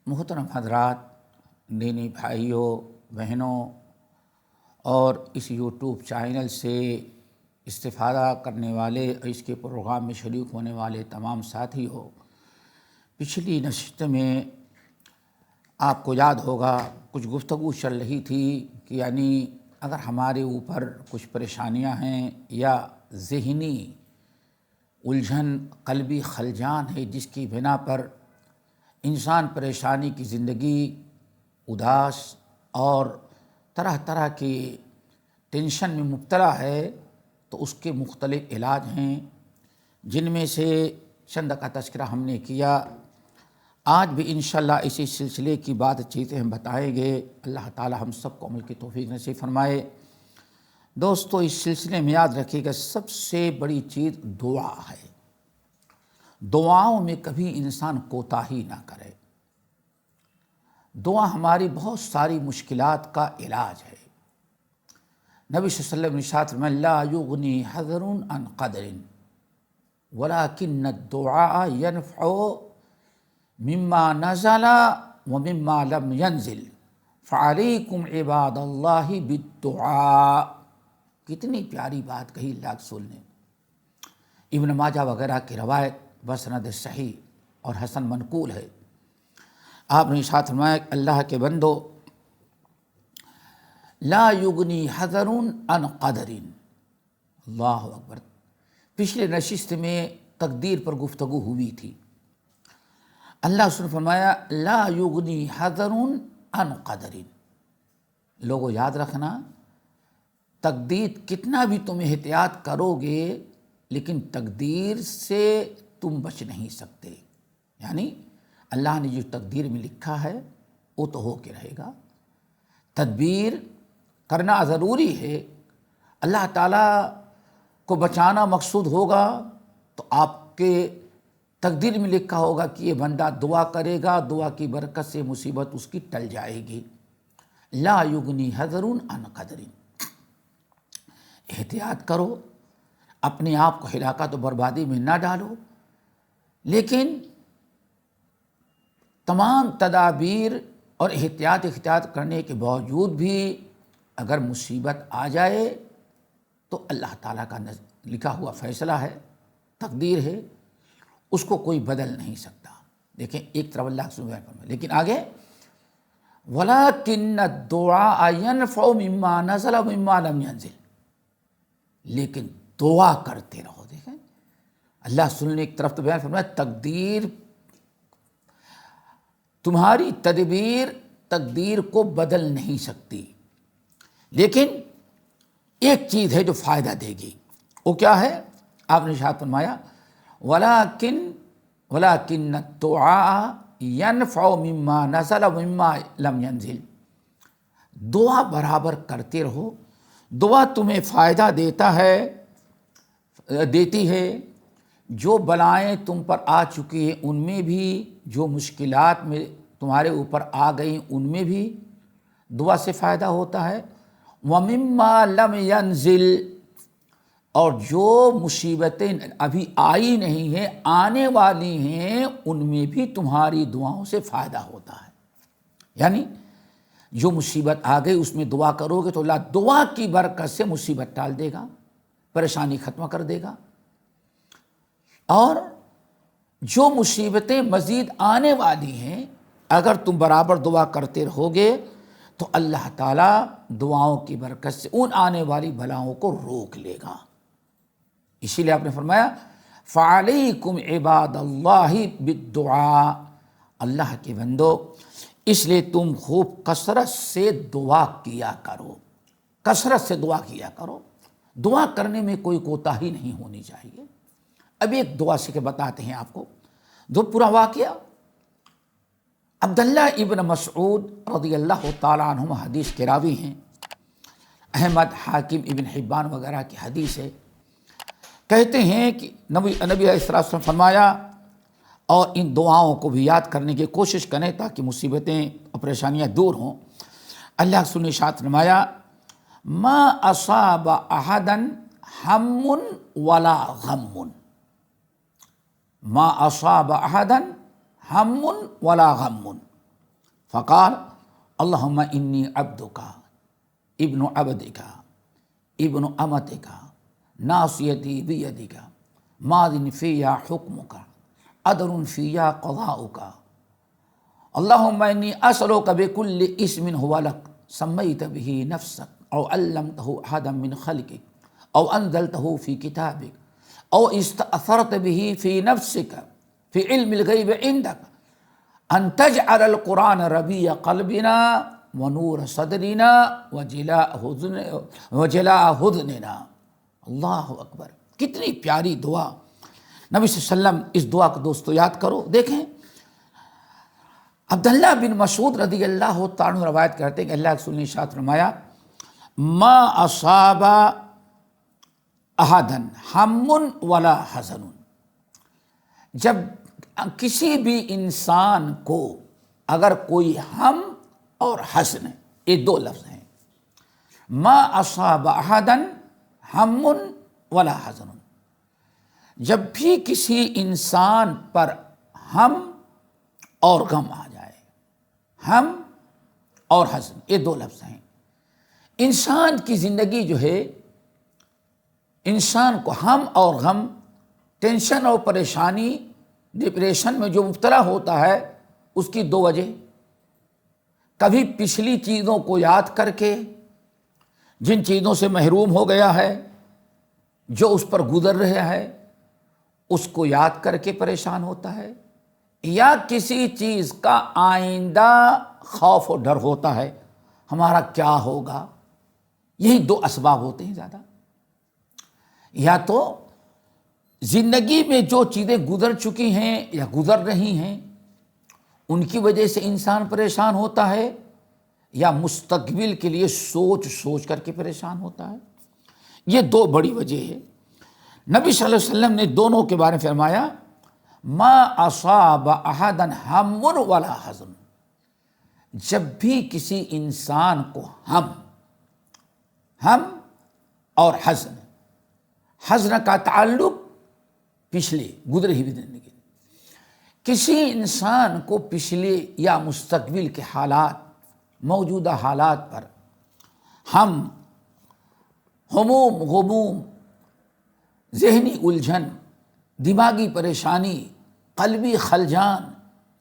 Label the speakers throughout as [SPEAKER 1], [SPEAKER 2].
[SPEAKER 1] محترم حضرات، دینی بھائیوں بہنوں اور اس یوٹیوب چینل سے استفادہ کرنے والے اور اس کے پروگرام میں شریک ہونے والے تمام ساتھیوں، پچھلی نشست میں آپ کو یاد ہوگا کچھ گفتگو چل رہی تھی کہ یعنی اگر ہمارے اوپر کچھ پریشانیاں ہیں یا ذہنی الجھن، قلبی خلجان ہے جس کی بنا پر انسان پریشانی کی زندگی، اداس اور طرح طرح کی ٹینشن میں مبتلا ہے، تو اس کے مختلف علاج ہیں، جن میں سے چند کا تذکرہ ہم نے کیا۔ آج بھی انشاءاللہ اسی سلسلے کی بات چیتیں ہم بتائیں گے۔ اللہ تعالی ہم سب کو عمل کی توفیق نصیب فرمائے۔ دوستو، اس سلسلے میں یاد رکھیے گا سب سے بڑی چیز دعا ہے۔ دعاؤں میں کبھی انسان کوتاہی نہ کرے۔ دعا ہماری بہت ساری مشکلات کا علاج ہے۔ نبی صلی اللہ علیہ وسلم نے ارشاد فرمایا، لا یغنی حذر عن قدر ولکن الدعاء ینفع مما نزل ومما لم ینزل فعلیکم عباد اللہ بالدعاء۔ کتنی پیاری بات کہی اللہ کے رسول نے۔ ابن ماجہ وغیرہ کی روایت بسند صحیح اور حسن منقول ہے۔ آپ نے ارشاد فرمایا کہ اللہ کے بندو، لا یغنی حذر عن قدر۔ اللہ اکبر۔ پچھلے نشست میں تقدیر پر گفتگو ہوئی تھی۔ اللہ نے فرمایا لا یغنی حذر عن قدر۔ لوگوں یاد رکھنا، تقدیر کتنا بھی تم احتیاط کرو گے لیکن تقدیر سے تم بچ نہیں سکتے۔ یعنی اللہ نے جو تقدیر میں لکھا ہے وہ تو ہو کے رہے گا۔ تدبیر کرنا ضروری ہے۔ اللہ تعالیٰ کو بچانا مقصود ہوگا تو آپ کے تقدیر میں لکھا ہوگا کہ یہ بندہ دعا کرے گا، دعا کی برکت سے مصیبت اس کی ٹل جائے گی۔ لا یغنی حذر عن قدر۔ احتیاط کرو، اپنے آپ کو ہلاکت و بربادی میں نہ ڈالو، لیکن تمام تدابیر اور احتیاط کرنے کے باوجود بھی اگر مصیبت آ جائے تو اللہ تعالیٰ کا لکھا ہوا فیصلہ ہے، تقدیر ہے، اس کو کوئی بدل نہیں سکتا۔ دیکھیں ایک طرف اللہ سبحانہ فرمائے، لیکن آگے وَلَكِنَّ الدُّعَاءَ يَنْفَعُ مِمَّا نَزَلَ وَمِمَّا لَمْ يَنزِلْ۔ لیکن دعا کرتے رہو۔ دیکھیں اللہ سن نے ایک طرف تو بیان فرمایا تقدیر، تمہاری تدبیر تقدیر کو بدل نہیں سکتی، لیکن ایک چیز ہے جو فائدہ دے گی۔ وہ کیا ہے؟ آپ نے ارشاد فرمایا وَلَكِنَّ الدُّعَاءَ يَنْفَعُ مِمَّا نَزَلَ وَمِمَّا لَمْ يَنزِلْ۔ دعا برابر کرتے رہو، دعا تمہیں فائدہ دیتی ہے۔ جو بلائیں تم پر آ چکی ہیں ان میں بھی، جو مشکلات میں تمہارے اوپر آ گئیں ان میں بھی دعا سے فائدہ ہوتا ہے۔ وَمِمَّا لَمْ يَنزِلْ، اور جو مصیبتیں ابھی آئی نہیں ہیں، آنے والی ہیں، ان میں بھی تمہاری دعاؤں سے فائدہ ہوتا ہے۔ یعنی جو مصیبت آ گئی اس میں دعا کرو گے تو اللہ دعا کی برکت سے مصیبت ٹال دے گا، پریشانی ختم کر دے گا۔ اور جو مصیبتیں مزید آنے والی ہیں، اگر تم برابر دعا کرتے رہو گے تو اللہ تعالیٰ دعاؤں کی برکت سے ان آنے والی بلاؤں کو روک لے گا۔ اسی لیے آپ نے فرمایا فعلیکم عباد اللہ بالدعاء۔ اللہ کے بندو، اس لیے تم خوب کثرت سے دعا کیا کرو، کثرت سے دعا کیا کرو۔ دعا کرنے میں کوئی کوتاہی نہیں ہونی چاہیے۔ اب ایک دعا سے کے بتاتے ہیں آپ کو، جو پورا واقعہ عبداللہ ابن مسعود رضی اللہ تعالیٰ عنہ حدیث کے راوی ہیں، احمد، حاکم، ابن حبان وغیرہ کی حدیث ہے۔ کہتے ہیں کہ نبی علیہ السلام نے فرمایا، اور ان دعاؤں کو بھی یاد کرنے کی کوشش کریں تاکہ مصیبتیں اور پریشانیاں دور ہوں۔ اللہ کے رسول نے ارشاد فرمایا ما اصاب احدا ہم ولا غم، ما اصاب احدا ہم ولا غم۔ فقال اللہم انی عبدک ابن عبدک ابن امتک ناصیتی بیدک ماض فی حکمک عدل فی قضاؤک اللہم انی اسألک بکل اسم هو لک سمیت به نفسک او علمته احدا من خلقک او انزلته فی کتابک او استأثرت به فی نفسک فی علم الغیب عندک ان تجعل القرآن ربیع قلبنا ونور صدرنا وجلاء حزننا۔ اللہ اکبر، کتنی پیاری دعا۔ نبی صلی اللہ علیہ وسلم اس دعا کو دوستو یاد کرو۔ دیکھیں عبداللہ بن مسعود رضی اللہ تعالیٰ عنہ روایت کرتے ہیں کہ اللہ کے رسول نے ارشاد فرمایا ما اصاب احدا ہم ولا حزن، جب کسی بھی انسان کو اگر کوئی ہم اور حزن، یہ دو لفظ ہیں، ما اصاب احدا ہم ولا حزن، جب بھی کسی انسان پر ہم اور غم آ جائے، ہم اور حزن یہ دو لفظ ہیں۔ انسان کی زندگی جو ہے، انسان کو ہم اور غم، ٹینشن اور پریشانی، ڈپریشن میں جو مبتلا ہوتا ہے، اس کی دو وجہ، کبھی پچھلی چیزوں کو یاد کر کے جن چیزوں سے محروم ہو گیا ہے، جو اس پر گزر رہا ہے اس کو یاد کر کے پریشان ہوتا ہے، یا کسی چیز کا آئندہ خوف و ڈر ہوتا ہے، ہمارا کیا ہوگا۔ یہی دو اسباب ہوتے ہیں زیادہ۔ یا تو زندگی میں جو چیزیں گزر چکی ہیں یا گزر رہی ہیں ان کی وجہ سے انسان پریشان ہوتا ہے، یا مستقبل کے لیے سوچ سوچ کر کے پریشان ہوتا ہے۔ یہ دو بڑی وجہ ہے۔ نبی صلی اللہ علیہ وسلم نے دونوں کے بارے میں فرمایا ما اصاب احدا ہم ولا حزن، جب بھی کسی انسان کو ہم اور حزن کا تعلق پچھلے گزرے ہوئی زندگی، کسی انسان کو پچھلے یا مستقبل کے حالات، موجودہ حالات پر ہموم غموم، ذہنی الجھن، دماغی پریشانی، قلبی خلجان،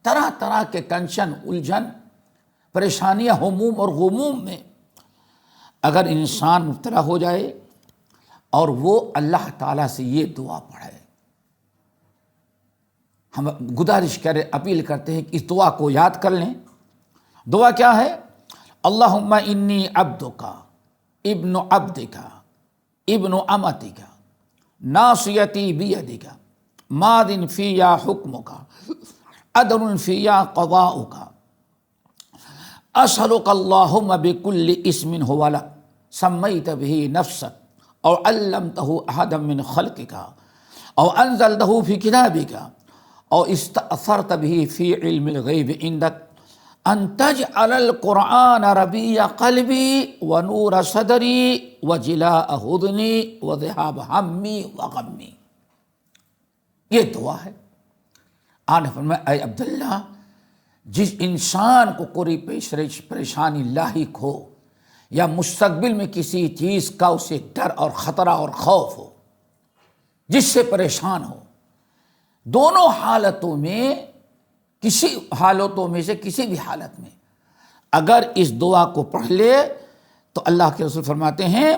[SPEAKER 1] طرح طرح کے ٹینشن، الجھن، پریشانیاں، ہموم اور غموم میں اگر انسان مبتلا ہو جائے اور وہ اللہ تعالیٰ سے یہ دعا پڑھے، ہم گزارش کریں، اپیل کرتے ہیں کہ اس دعا کو یاد کر لیں۔ دعا کیا ہے؟ اللہم انی عبدک ابن عبدک ابن امتک ناصیتی بیدک ماض فی حکمک عدل فی قضاؤک اسألک اللہم بکل اسم هو لک سمیت به نفسک او علمته احدا من خلقک او انزلته فی کتابک او استأثرت به فی علم الغیب عندک ان تجعل القرآن ربیع قلبی ونور صدری وجلاء حزنی وذہاب ہمی وغمی۔ یہ دعا ہے۔ آن فرمایا اے عبداللہ، جس انسان کو کوئی پریشانی لاحق ہو یا مستقبل میں کسی چیز کا اسے ڈر اور خطرہ اور خوف ہو، جس سے پریشان ہو، دونوں حالتوں میں، کسی حالتوں میں سے کسی بھی حالت میں اگر اس دعا کو پڑھ لے تو اللہ کے رسول فرماتے ہیں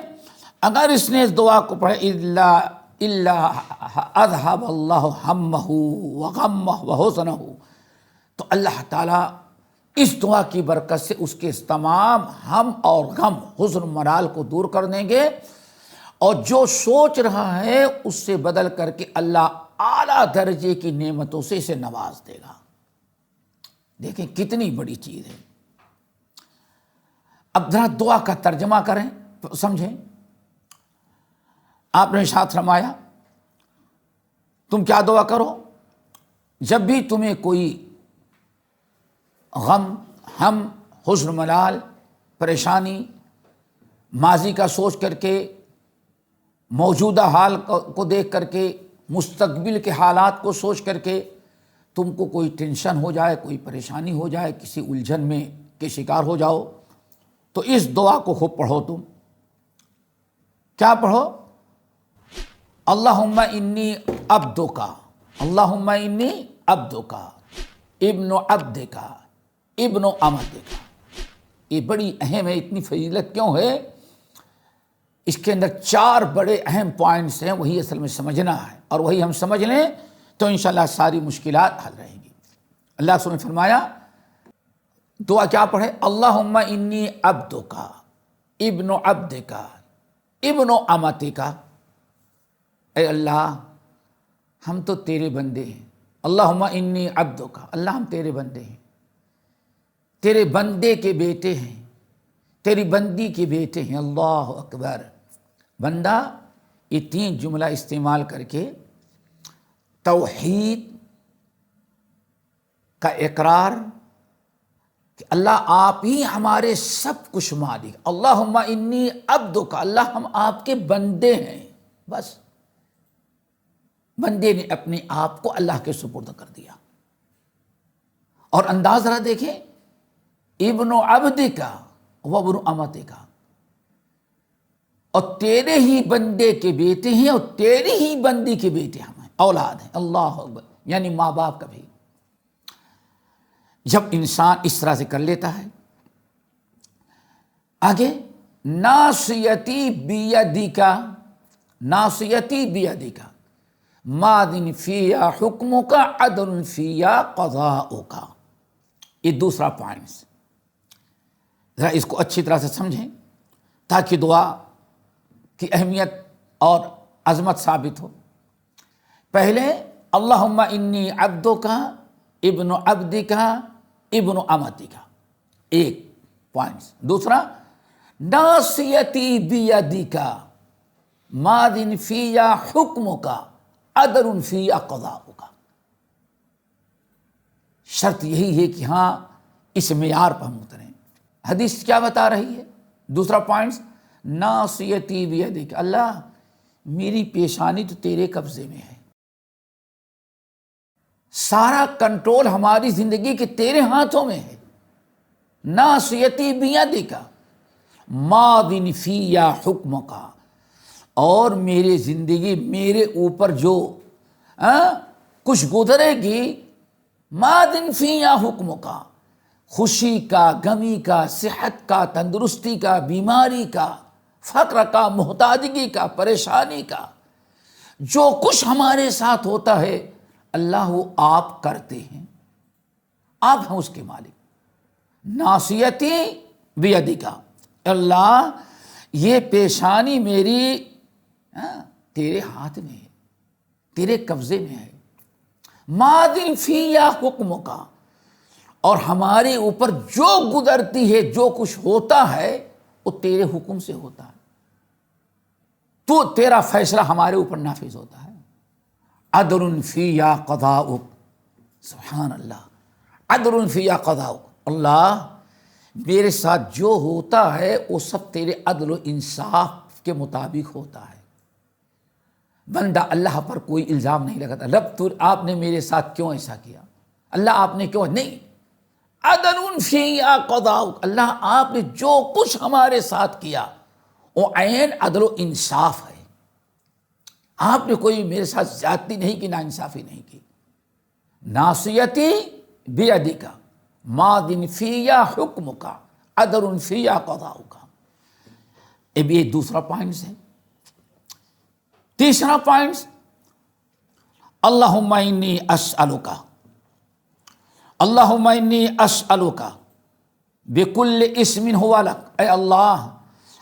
[SPEAKER 1] اگر اس نے اس دعا کو پڑھے الا اذهب اللہ ہمہ وغمہ وحزنہ، تو اللہ تعالیٰ اس دعا کی برکت سے اس کے تمام ہم اور غم، حزن ملال کو دور کر دیں گے، اور جو سوچ رہا ہے اس سے بدل کر کے اللہ اعلیٰ درجے کی نعمتوں سے اسے نواز دے گا۔ دیکھیں کتنی بڑی چیز ہے۔ اب ذرا دعا کا ترجمہ کریں، سمجھیں۔ آپ نے ارشاد فرمایا تم کیا دعا کرو؟ جب بھی تمہیں کوئی غم، ہم، حزن ملال، پریشانی، ماضی کا سوچ کر کے، موجودہ حال کو دیکھ کر کے، مستقبل کے حالات کو سوچ کر کے تم کو کوئی ٹینشن ہو جائے، کوئی پریشانی ہو جائے، کسی الجھن میں کے شکار ہو جاؤ، تو اس دعا کو خوب پڑھو۔ تم کیا پڑھو؟ اللہم انی عبدک، اللہم انی عبدک ابن عبدک ابن امتک۔ یہ بڑی اہم ہے۔ اتنی فضیلت کیوں ہے؟ اس کے اندر 4 بڑے اہم پوائنٹس ہیں، وہی اصل میں سمجھنا ہے، اور وہی ہم سمجھ لیں تو انشاءاللہ ساری مشکلات حل رہیں گی۔ اللہ سبحانہ نے فرمایا، دعا کیا پڑھے؟ اللہم انی عبدک ابن عبدک ابن امتک۔ اے اللہ، ہم تو تیرے بندے ہیں۔ اللہم انی عبدک، اللہ ہم تیرے بندے ہیں، تیرے بندے کے بیٹے ہیں، تیری بندی کے بیٹے ہیں۔ اللہ اکبر۔ بندہ، یہ 3 جملہ استعمال کر کے توحید کا اقرار کہ اللہ آپ ہی ہمارے سب کچھ مالک۔ اللہم انی عبدک، اللہ ہم آپ کے بندے ہیں۔ بس بندے نے اپنے آپ کو اللہ کے سپرد کر دیا۔ اور انداز ذرا دیکھیں، ابن عبدک وابن امتک، اور تیرے ہی بندے کے بیٹے ہیں اور تیری ہی بندی کے بیٹے ہم ہیں، اولاد ہیں۔ اللہ اکبر، یعنی ماں باپ کا بھی۔ جب انسان اس طرح سے کر لیتا ہے، آگے ناصیتی بیدک، ناصیتی بیدک ماضٍ فیہا حکمک عدل فیہا قضاؤک۔ یہ دوسرا پوائنٹ، ذرا اس کو اچھی طرح سے سمجھیں تاکہ دعا کی اہمیت اور عظمت ثابت ہو۔ پہلے اللہم انی عبدک ابن عبدک ابن امتک، ایک پوائنٹ۔ دوسرا ناصیتی بیدک ماضٍ فیہا حکمک عدل فیہا قضاؤک۔ شرط یہی ہے کہ ہاں اس معیار پر ہم اتریں۔ حدیث کیا بتا رہی ہے؟ دوسرا پوائنٹ، ناصیتی بیدک، اللہ میری پیشانی تو تیرے قبضے میں ہے، سارا کنٹرول ہماری زندگی کے تیرے ہاتھوں میں ہے۔ ناصیتی بیدک ماضٍ فیہا حکمک، اور میرے زندگی میرے اوپر جو کچھ گزرے گی، ماضٍ فیہا حکمک، خوشی کا، غمی کا، صحت کا، تندرستی کا، بیماری کا، فقر کا، محتاجگی کا، پریشانی کا، جو کچھ ہمارے ساتھ ہوتا ہے اللہ وہ آپ کرتے ہیں، آپ ہیں اس کے مالک۔ ناصیتی بیدک، اللہ یہ پیشانی میری تیرے ہاتھ میں ہے، تیرے قبضے میں ہے۔ ماضٍ فیہا حکمک، اور ہمارے اوپر جو گزرتی ہے، جو کچھ ہوتا ہے وہ تیرے حکم سے ہوتا ہے، تو تیرا فیصلہ ہمارے اوپر نافذ ہوتا ہے۔ عدل فیہا قضاؤک، سبحان اللہ، عدل فیہا قضاؤک، اللہ میرے ساتھ جو ہوتا ہے وہ سب تیرے عدل و انصاف کے مطابق ہوتا ہے۔ بندہ اللہ پر کوئی الزام نہیں لگاتا، رب تو آپ نے میرے ساتھ کیوں ایسا کیا، اللہ آپ نے کیوں نہیں، عدل فیہا قضاؤک، اللہ آپ نے جو کچھ ہمارے ساتھ کیا وہ عین عدل و انصاف ہے، آپ نے کوئی میرے ساتھ زیادتی نہیں کی، ناانصافی نہیں کی۔ ناصیتی بیدک ماضٍ فیہا حکمک عدل فیہا قضاؤک۔ اب یہ دوسرا پوائنٹ ہے۔ تیسرا پوائنٹ، اللہم انی اسألک، اللہم انی اسألک بکل اسم ہوا لک، اے اللہ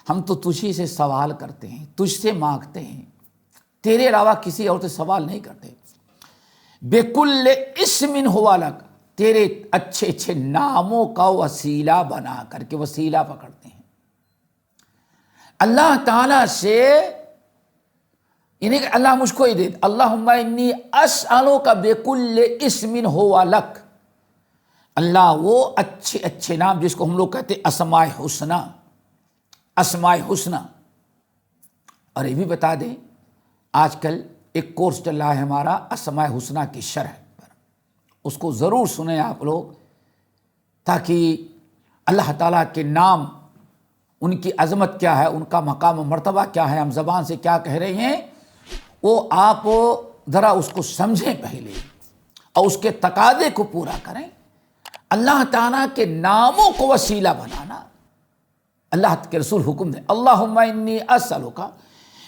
[SPEAKER 1] ہم تو تجھی سے سوال کرتے ہیں، تجھ سے مانگتے ہیں، تیرے علاوہ کسی اور سے سوال نہیں کرتے۔ بکل اسم ہوا لک، تیرے اچھے اچھے ناموں کا وسیلہ بنا کر کے، وسیلہ پکڑتے ہیں اللہ تعالیٰ سے، یعنی کہ اللہ مجھ کو ہی دے، اللہم انی اسألک بکل اسم ہوا لک، اللہ وہ اچھے اچھے نام جس کو ہم لوگ کہتے ہیں اسماء حسنہ، اسماء حسنہ۔ اور یہ بھی بتا دیں، آج کل ایک کورس چل رہا ہے ہمارا اسماء حسنہ کی شرح پر، اس کو ضرور سنیں آپ لوگ، تاکہ اللہ تعالیٰ کے نام، ان کی عظمت کیا ہے، ان کا مقام و مرتبہ کیا ہے، ہم زبان سے کیا کہہ رہے ہیں، وہ آپ ذرا اس کو سمجھیں پہلے اور اس کے تقاضے کو پورا کریں۔ اللہ تعالیٰ کے ناموں کو وسیلہ بنانا، اللہ کے رسول حکم دیں، اللہم انی اسألک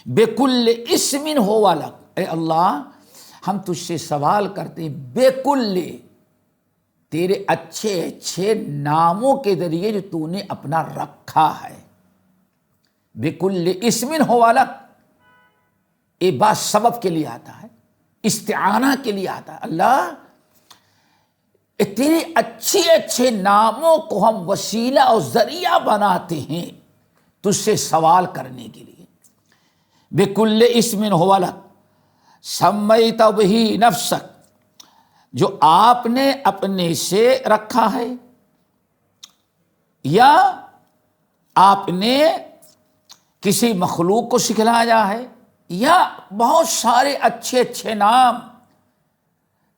[SPEAKER 1] بکل اسم ہوا لک، اے اللہ ہم تجھ سے سوال کرتے ہیں بکل، تیرے اچھے اچھے ناموں کے ذریعے جو تو نے اپنا رکھا ہے، بکل اسم ہوا لک، یہ بات سبب کے لیے آتا ہے، استعانہ کے لیے آتا ہے۔ اللہ تیرے اچھے اچھے ناموں کو ہم وسیلہ اور ذریعہ بناتے ہیں تجھ سے سوال کرنے کے لیے۔ بکل اسم ہوا لک سمیت بہ نفسک، جو آپ نے اپنے سے رکھا ہے یا آپ نے کسی مخلوق کو سکھلایا ہے، یا بہت سارے اچھے اچھے نام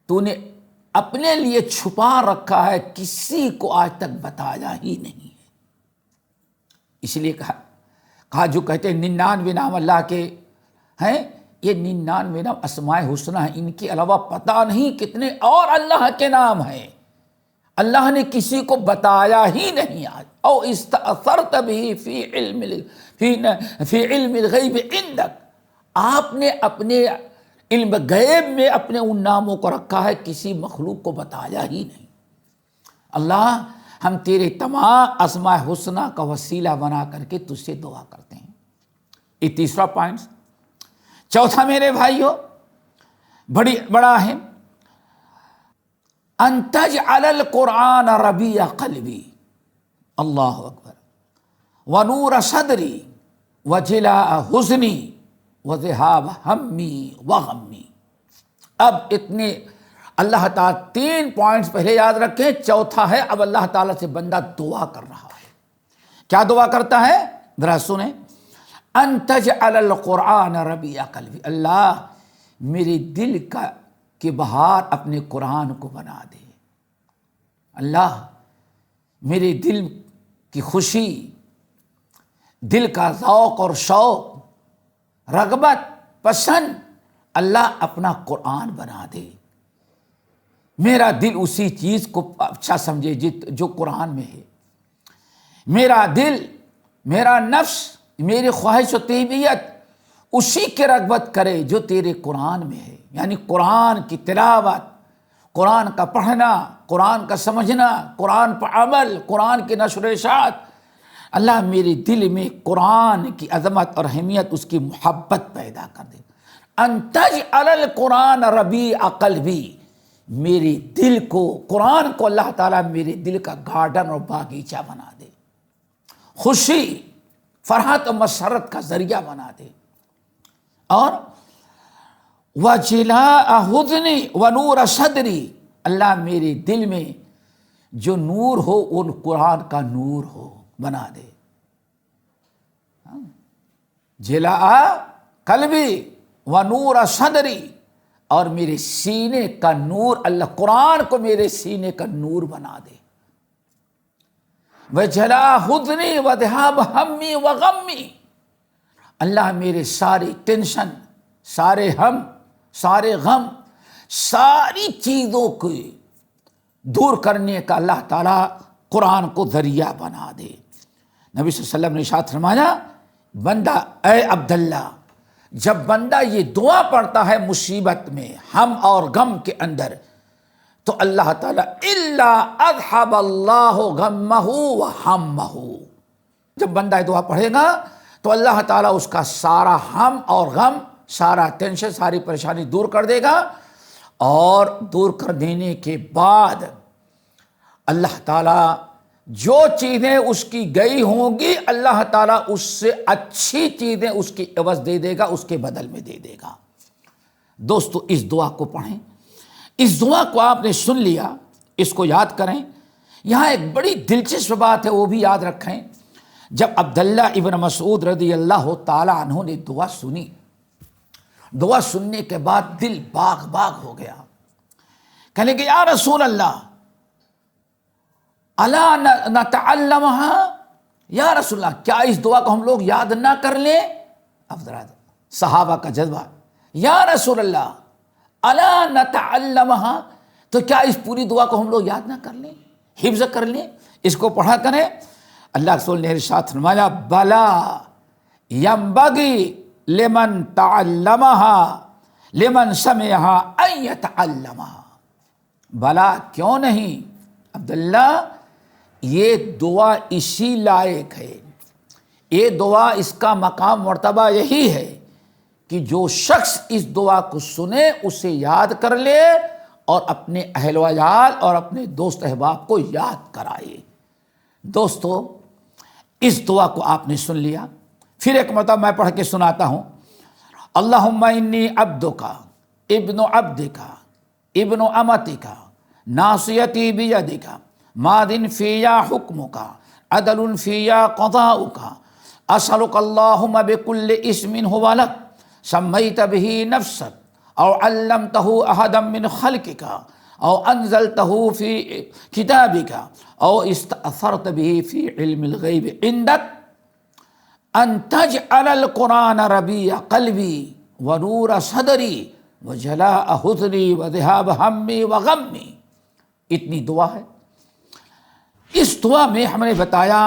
[SPEAKER 1] تو نے اپنے لیے چھپا رکھا ہے، کسی کو آج تک بتایا ہی نہیں ہے۔ اس لیے کہا جو کہتے ہیں 99 نام اللہ کے ہیں، یہ 99 نام اسماء حسنہ ہیں، ان کے علاوہ پتہ نہیں کتنے اور اللہ کے نام ہیں، اللہ نے کسی کو بتایا ہی نہیں آج۔ او استأثرت به فی علم الغیب عندک، آپ نے اپنے علم غیب میں اپنے ان ناموں کو رکھا ہے، کسی مخلوق کو بتایا ہی نہیں۔ اللہ ہم تیرے تمام اسماء حسنہ کا وسیلہ بنا کر کے تجھ سے دعا کرتے ہیں۔ یہ تیسرا پوائنٹ۔ چوتھا میرے بھائیو بڑا اہم، ان تجعل القرآن ربیع قلبی، اللہ اکبر، ونور صدری وجلاء حزنی وذہاب ہمی وغمی۔ اب اتنے اللہ تعالیٰ 3 پوائنٹس پہلے یاد رکھیں، چوتھا ہے اب اللہ تعالیٰ سے بندہ دعا کر رہا ہے۔ کیا دعا کرتا ہے ذرا سنیں، ان تجعل القرآن ربیع قلبی، اللہ میرے دل کے بہار اپنے قرآن کو بنا دے، اللہ میرے دل کی خوشی، دل کا ذوق اور شوق، رغبت، پسند، اللہ اپنا قرآن بنا دے، میرا دل اسی چیز کو اچھا سمجھے جو قرآن میں ہے، میرا دل، میرا نفس، میری خواہش و طبیعت اسی کے رغبت کرے جو تیرے قرآن میں ہے، یعنی قرآن کی تلاوت، قرآن کا پڑھنا، قرآن کا سمجھنا، قرآن پر عمل، قرآن کی نشر و اشاعت۔ اللہ میرے دل میں قرآن کی عظمت اور اہمیت، اس کی محبت پیدا کر دے۔ ان تجعل القرآن ربیع قلبی، میرے دل کو، قرآن کو اللہ تعالیٰ میرے دل کا گارڈن اور باغیچہ بنا دے، خوشی، فرحت و مسرت کا ذریعہ بنا دے، اور وجلاء حزنی ونور صدری، اللہ میرے دل میں جو نور ہو وہ قرآن کا نور ہو، بنا دے۔ جلاء قلبی ونور صدری، اور میرے سینے کا نور، اللہ قرآن کو میرے سینے کا نور بنا دے۔ وجلاء حزنی وذہاب ہمی وغمی، اللہ میرے ساری ٹینشن، سارے ہم، سارے غم، ساری چیزوں کو دور کرنے کا اللہ تعالیٰ قرآن کو ذریعہ بنا دے۔ نبی صلی اللہ علیہ وسلم نے ارشاد فرمایا، بندہ، اے عبداللہ، جب بندہ یہ دعا پڑھتا ہے مصیبت میں، ہم اور غم کے اندر، تو اللہ تعالیٰ الا اذهب اللہ غمہ وہمہ، جب بندہ یہ دعا پڑھے گا تو اللہ تعالیٰ اس کا سارا ہم اور غم، سارا ٹینشن، ساری پریشانی دور کر دے گا، اور دور کر دینے کے بعد اللہ تعالیٰ جو چیزیں اس کی گئی ہوں گی، اللہ تعالیٰ اس سے اچھی چیزیں اس کی عوض دے دے گا، اس کے بدل میں دے دے گا۔ دوستو اس دعا کو پڑھیں، اس دعا کو آپ نے سن لیا، اس کو یاد کریں۔ یہاں ایک بڑی دلچسپ بات ہے، وہ بھی یاد رکھیں۔ جب عبداللہ ابن مسعود رضی اللہ تعالیٰ عنہ نے دعا سنی، دعا سننے کے بعد دل باغ باغ ہو گیا، کہنے کہ یا رسول اللہ الا نتعلمها، یا رسول اللہ کیا اس دعا کو ہم لوگ یاد نہ کر لیں؟ اب ذرا صحابہ کا جذبہ، یا رسول اللہ الا نتعلمها، تو کیا اس پوری دعا کو ہم لوگ یاد نہ کر لیں، حفظ کر لیں، اس کو پڑھا کریں؟ اللہ رسول نے ارشاد فرمایا بلا ينبغي لمن تعلمها لمن سمعها ان يتعلمها، بلا کیوں نہیں عبداللہ، یہ دعا اسی لائق ہے، یہ دعا اس کا مقام مرتبہ یہی ہے کہ جو شخص اس دعا کو سنے اسے یاد کر لے اور اپنے اہل وعیال اور اپنے دوست احباب کو یاد کرائے۔ دوستو اس دعا کو آپ نے سن لیا، پھر ایک مرتبہ میں پڑھ کے سناتا ہوں۔ اللہم انی عبدک ابن عبدک ابن امتک ناصیتی بیدک ماض فیا حکمک عدل فیا قضاؤک اسألک اللہم بکل اسم هو لک سمیت به نفسک او علمتہ احدا من خلقک او انزلتہ فی کتابک او استأثرت به فی علم الغیب عندک ان تجعل القرآن ربیع قلبی ونور صدری وجلاء حزنی وذہاب ہمی وغمی۔ اتنی دعا ہے۔ اس دعا میں ہم نے بتایا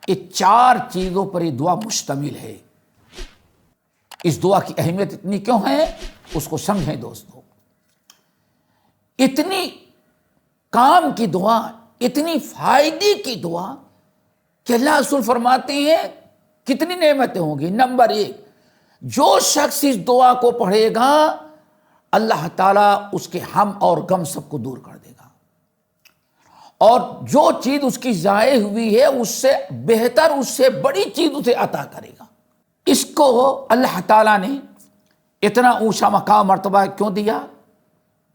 [SPEAKER 1] کہ 4 چیزوں پر یہ دعا مشتمل ہے۔ اس دعا کی اہمیت اتنی کیوں ہے اس کو سمجھیں دوستو۔ اتنی کام کی دعا، اتنی فائدے کی دعا کہ اللہ رسول فرماتے ہیں کتنی نعمتیں ہوں گی۔ نمبر 1، جو شخص اس دعا کو پڑھے گا اللہ تعالیٰ اس کے ہم اور غم سب کو دور کر دے گا، اور جو چیز اس کی ضائع ہوئی ہے اس سے بہتر، اس سے بڑی چیز اسے عطا کرے گا۔ اس کو اللہ تعالیٰ نے اتنا اونچا مقام مرتبہ کیوں دیا؟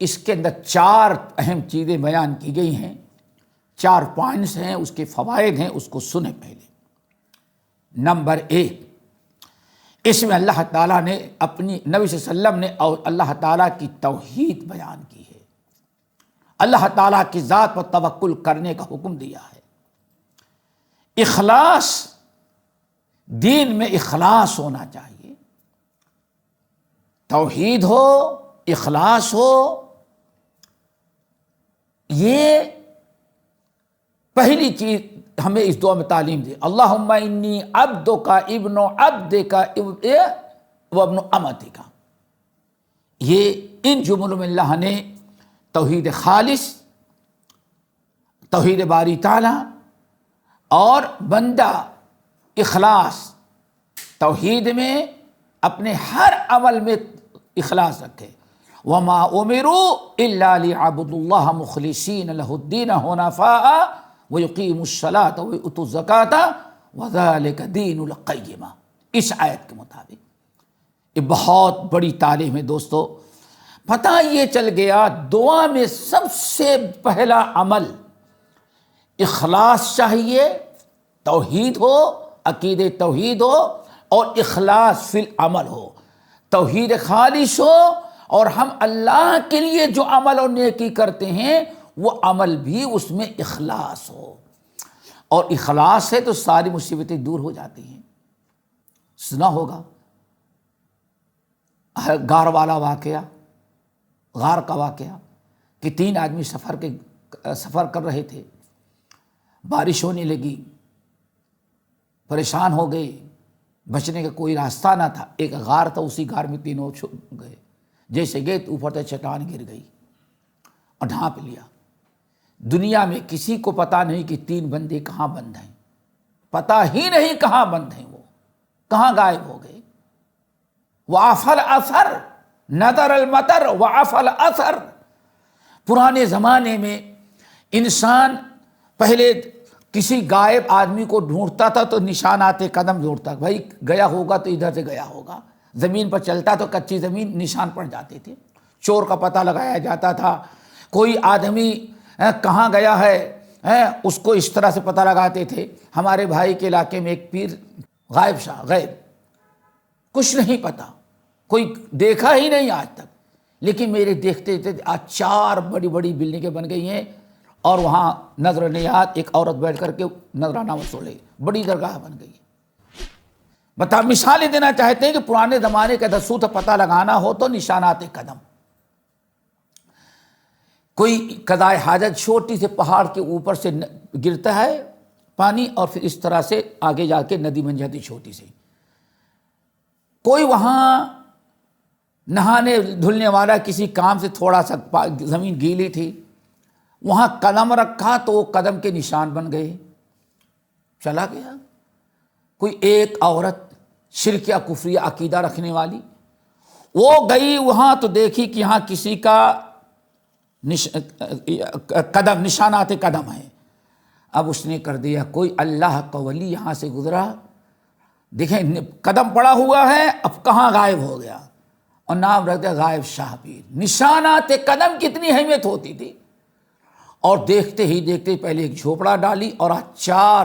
[SPEAKER 1] اس کے اندر 4 اہم چیزیں بیان کی گئی ہیں، 4 پوائنٹس ہیں، اس کے فوائد ہیں، اس کو سنیں پہلے۔ نمبر 1، اس میں اللہ تعالیٰ نے اپنی نبی صلی اللہ علیہ وسلم نے اور اللہ تعالیٰ کی توحید بیان کی ہے، اللہ تعالیٰ کی ذات پر توکل کرنے کا حکم دیا ہے۔ اخلاص، دین میں اخلاص ہونا چاہیے، توحید ہو، اخلاص ہو، یہ پہلی چیز ہمیں اس دعا میں تعلیم دی۔ اللہم انی عبدک ابن عبدک وابن امتک، یہ ان جملوں میں اللہ نے توحید خالص، توحید باری تعالیٰ اور بندہ اخلاص، توحید میں اپنے ہر عمل میں اخلاص رکھے۔ وما امروا الا ليعبدوا الله مخلصين له الدين حنفاء ويقيموا الصلاة ويؤتوا الزكاة وذلك دين القیمہ، اس آیت کے مطابق۔ یہ بہت بڑی تعلیم ہے دوستو۔ پتہ یہ چل گیا دعا میں سب سے پہلا عمل اخلاص چاہیے، توحید ہو، عقید توحید ہو اور اخلاص فی العمل ہو، توحید خالص ہو، اور ہم اللہ کے لیے جو عمل اور نیکی کرتے ہیں وہ عمل بھی اس میں اخلاص ہو، اور اخلاص ہے تو ساری مصیبتیں دور ہو جاتی ہیں۔ سنا ہوگا غار والا واقعہ، غار کا واقعہ کہ 3 آدمی سفر کر رہے تھے، بارش ہونے لگی، پریشان ہو گئے، بچنے کا کوئی راستہ نہ تھا، ایک غار تھا، اسی غار میں تینوں چھپ گئے، جیسے گئے تو اوپر سے چٹان گر گئی اور ڈھانپ لیا۔ دنیا میں کسی کو پتہ نہیں کہ 3 بندے کہاں بند ہیں، پتہ ہی نہیں کہاں بند ہیں، وہ کہاں غائب ہو گئے۔ وعفل اثر نظر المطر وعفل اثر، پرانے زمانے میں انسان پہلے کسی غائب آدمی کو ڈھونڈتا تھا تو نشانات قدم ڈھونڈتا، بھائی گیا ہوگا تو ادھر سے گیا ہوگا، زمین پر چلتا تو کچی زمین نشان پڑ جاتے تھے، چور کا پتہ لگایا جاتا تھا، کوئی آدمی کہاں گیا ہے اس کو اس طرح سے پتہ لگاتے تھے۔ ہمارے بھائی کے علاقے میں ایک پیر غائب شاہ، غائب، کچھ نہیں پتا، کوئی دیکھا ہی نہیں آج تک، لیکن میرے دیکھتے دیکھتے آج 4 بڑی بڑی بلڈنگیں بن گئی ہیں، اور وہاں نظرانیات ایک عورت بیٹھ کر کے نظرانہ وصولے، بڑی درگاہ بن گئی ہے۔ بتا مثالیں دینا چاہتے ہیں کہ پرانے زمانے کا دستور پتہ لگانا ہو تو نشانات قدم۔ کوئی قضائے حاجت چھوٹی سے پہاڑ کے اوپر سے گرتا ہے پانی، اور پھر اس طرح سے آگے جا کے ندی بن جاتی چھوٹی سی۔ کوئی وہاں نہانے دھلنے والا کسی کام سے تھوڑا سا زمین گیلی تھی، وہاں قدم رکھا تو وہ قدم کے نشان بن گئے، چلا گیا۔ کوئی ایک عورت شرکیہ کفریہ عقیدہ رکھنے والی، وہ گئی وہاں تو دیکھی کہ یہاں کسی کا قدم، نشانات قدم ہیں۔ اب اس نے کر دیا، کوئی اللہ کا ولی یہاں سے گزرا، دیکھیں قدم پڑا ہوا ہے، اب کہاں غائب ہو گیا، اور نام رکھ دیا غائب شاہ پیر۔ نشانات قدم کتنی اہمیت ہوتی تھی، اور دیکھتے ہی دیکھتے پہلے ایک جھوپڑا ڈالی، اور آج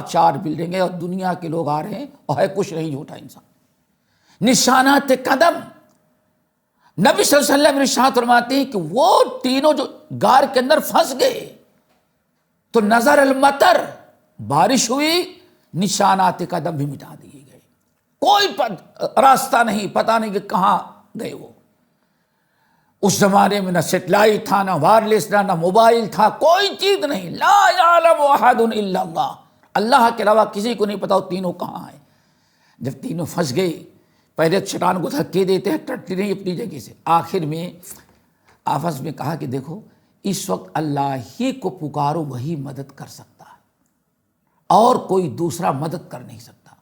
[SPEAKER 1] 4 بلڈنگیں، اور دنیا کے لوگ آ رہے ہیں، اور ہے کچھ نہیں جھوٹا انسان۔ نشانات قدم، نبی صلی اللہ علیہ وسلم ارشاد فرماتے ہیں کہ وہ تینوں جو غار کے اندر پھنس گئے تو نظر المطر، بارش ہوئی، نشانات قدم بھی مٹا دیے گئے، کوئی راستہ نہیں، پتہ نہیں کہ کہاں گئے وہ۔ اس زمانے میں نہ سیٹلائٹ تھا، نہ وائرلیس نہ موبائل تھا، کوئی چیز نہیں۔ لا یعلم احد الا اللہ، اللہ کے علاوہ کسی کو نہیں پتا وہ تینوں کہاں ہیں۔ جب تینوں پھنس گئے، پہلے چٹان کو دھکے دیتے ہیں، ٹٹتی نہیں اپنی جگہ سے، آخر میں آپس میں کہا کہ دیکھو اس وقت اللہ ہی کو پکارو، وہی مدد کر سکتا ہے، اور کوئی دوسرا مدد کر نہیں سکتا،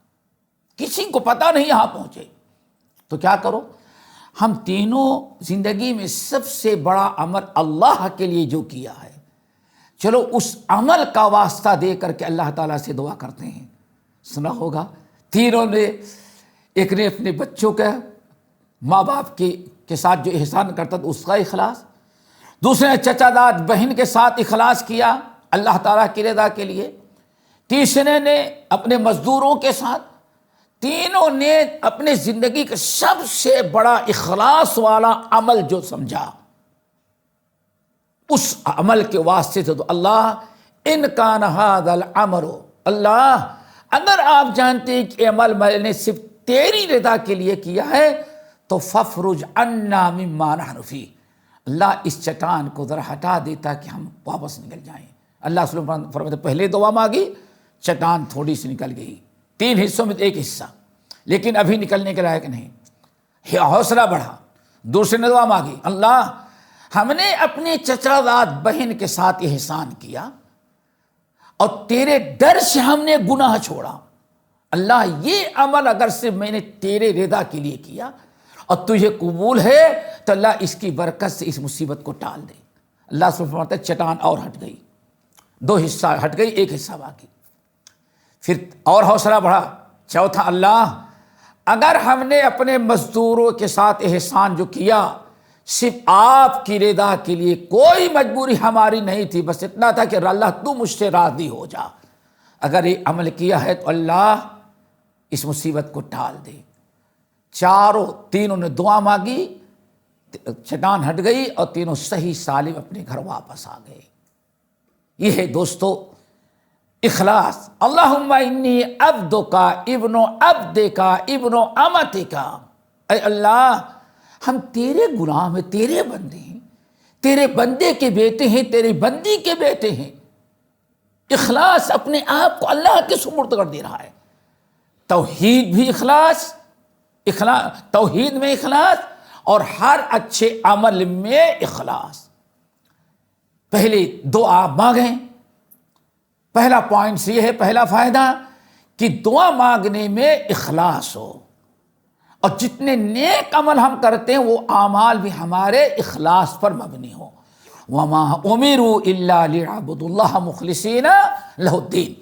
[SPEAKER 1] کسی کو پتہ نہیں یہاں پہنچے تو کیا کرو۔ ہم تینوں زندگی میں سب سے بڑا عمل اللہ کے لیے جو کیا ہے، چلو اس عمل کا واسطہ دے کر کے اللہ تعالیٰ سے دعا کرتے ہیں۔ سنا ہوگا تینوں نے، ایک نے اپنے بچوں کا، ماں باپ کے ساتھ جو احسان کرتا تھا اس کا اخلاص، دوسرے نے چچا داد بہن کے ساتھ اخلاص کیا اللہ تعالیٰ کی رضا کے لیے، تیسرے نے اپنے مزدوروں کے ساتھ، تینوں نے اپنے زندگی کا سب سے بڑا اخلاص والا عمل جو سمجھا، اس عمل کے واسطے سے تو اللہ ان کان ھذا الامر، اللہ اگر آپ جانتے ہیں کہ عمل میں نے صرف تیری رضا کے لیے کیا ہے تو ففرج عنا مما نحن فیہ، اللہ اس چٹان کو ذرا ہٹا دیتا کہ ہم واپس نکل جائیں۔ اللہ صلی اللہ علیہ وسلم فرماتے پہلے دعا مانگی، چٹان تھوڑی سی نکل گئی، 3 حصوں میں ایک حصہ، لیکن ابھی نکلنے کے لائق نہیں، حوصلہ بڑھا۔ دوسرے نے دعا مانگی، اللہ ہم نے اپنے چچا زاد بہن کے ساتھ احسان کیا، اور تیرے ڈر سے ہم نے گناہ چھوڑا، اللہ یہ عمل اگر سے میں نے تیرے رضا کے لیے کیا اور تجھے قبول ہے تو اللہ اس کی برکت سے اس مصیبت کو ٹال دے۔ اللہ سبحانہ فرماتا ہے چٹان اور ہٹ گئی، 2 حصہ ہٹ گئی، 1 حصہ باقی۔ پھر اور حوصلہ بڑھا، چوتھا، اللہ اگر ہم نے اپنے مزدوروں کے ساتھ احسان جو کیا صرف آپ کی رضا کے لیے، کوئی مجبوری ہماری نہیں تھی، بس اتنا تھا کہ اللہ تو مجھ سے راضی ہو جا، اگر یہ عمل کیا ہے تو اللہ اس مصیبت کو ٹال دے۔ تینوں نے دعا مانگی، چٹان ہٹ گئی، اور تینوں صحیح سالم اپنے گھر واپس آ گئے۔ یہ ہے دوستو اخلاص۔ اللہم انی عبدک ابن عبدک ابن امتک، اے اللہ ہم تیرے غلام ہیں، تیرے بندے ہیں، تیرے بندے کے بیٹے ہیں، تیرے بندی کے بیٹے ہیں۔ اخلاص، اپنے آپ کو اللہ کے سپرد کر دے رہا ہے۔ توحید بھی اخلاص، توحید میں اخلاص، اور ہر اچھے عمل میں اخلاص۔ پہلے دعا مانگیں، پہلا پوائنٹ یہ ہے، پہلا فائدہ کہ دعا مانگنے میں اخلاص ہو، اور جتنے نیک عمل ہم کرتے ہیں وہ اعمال بھی ہمارے اخلاص پر مبنی ہو۔ وما امروا الا ليعبدوا الله مخلصین لہ الدین،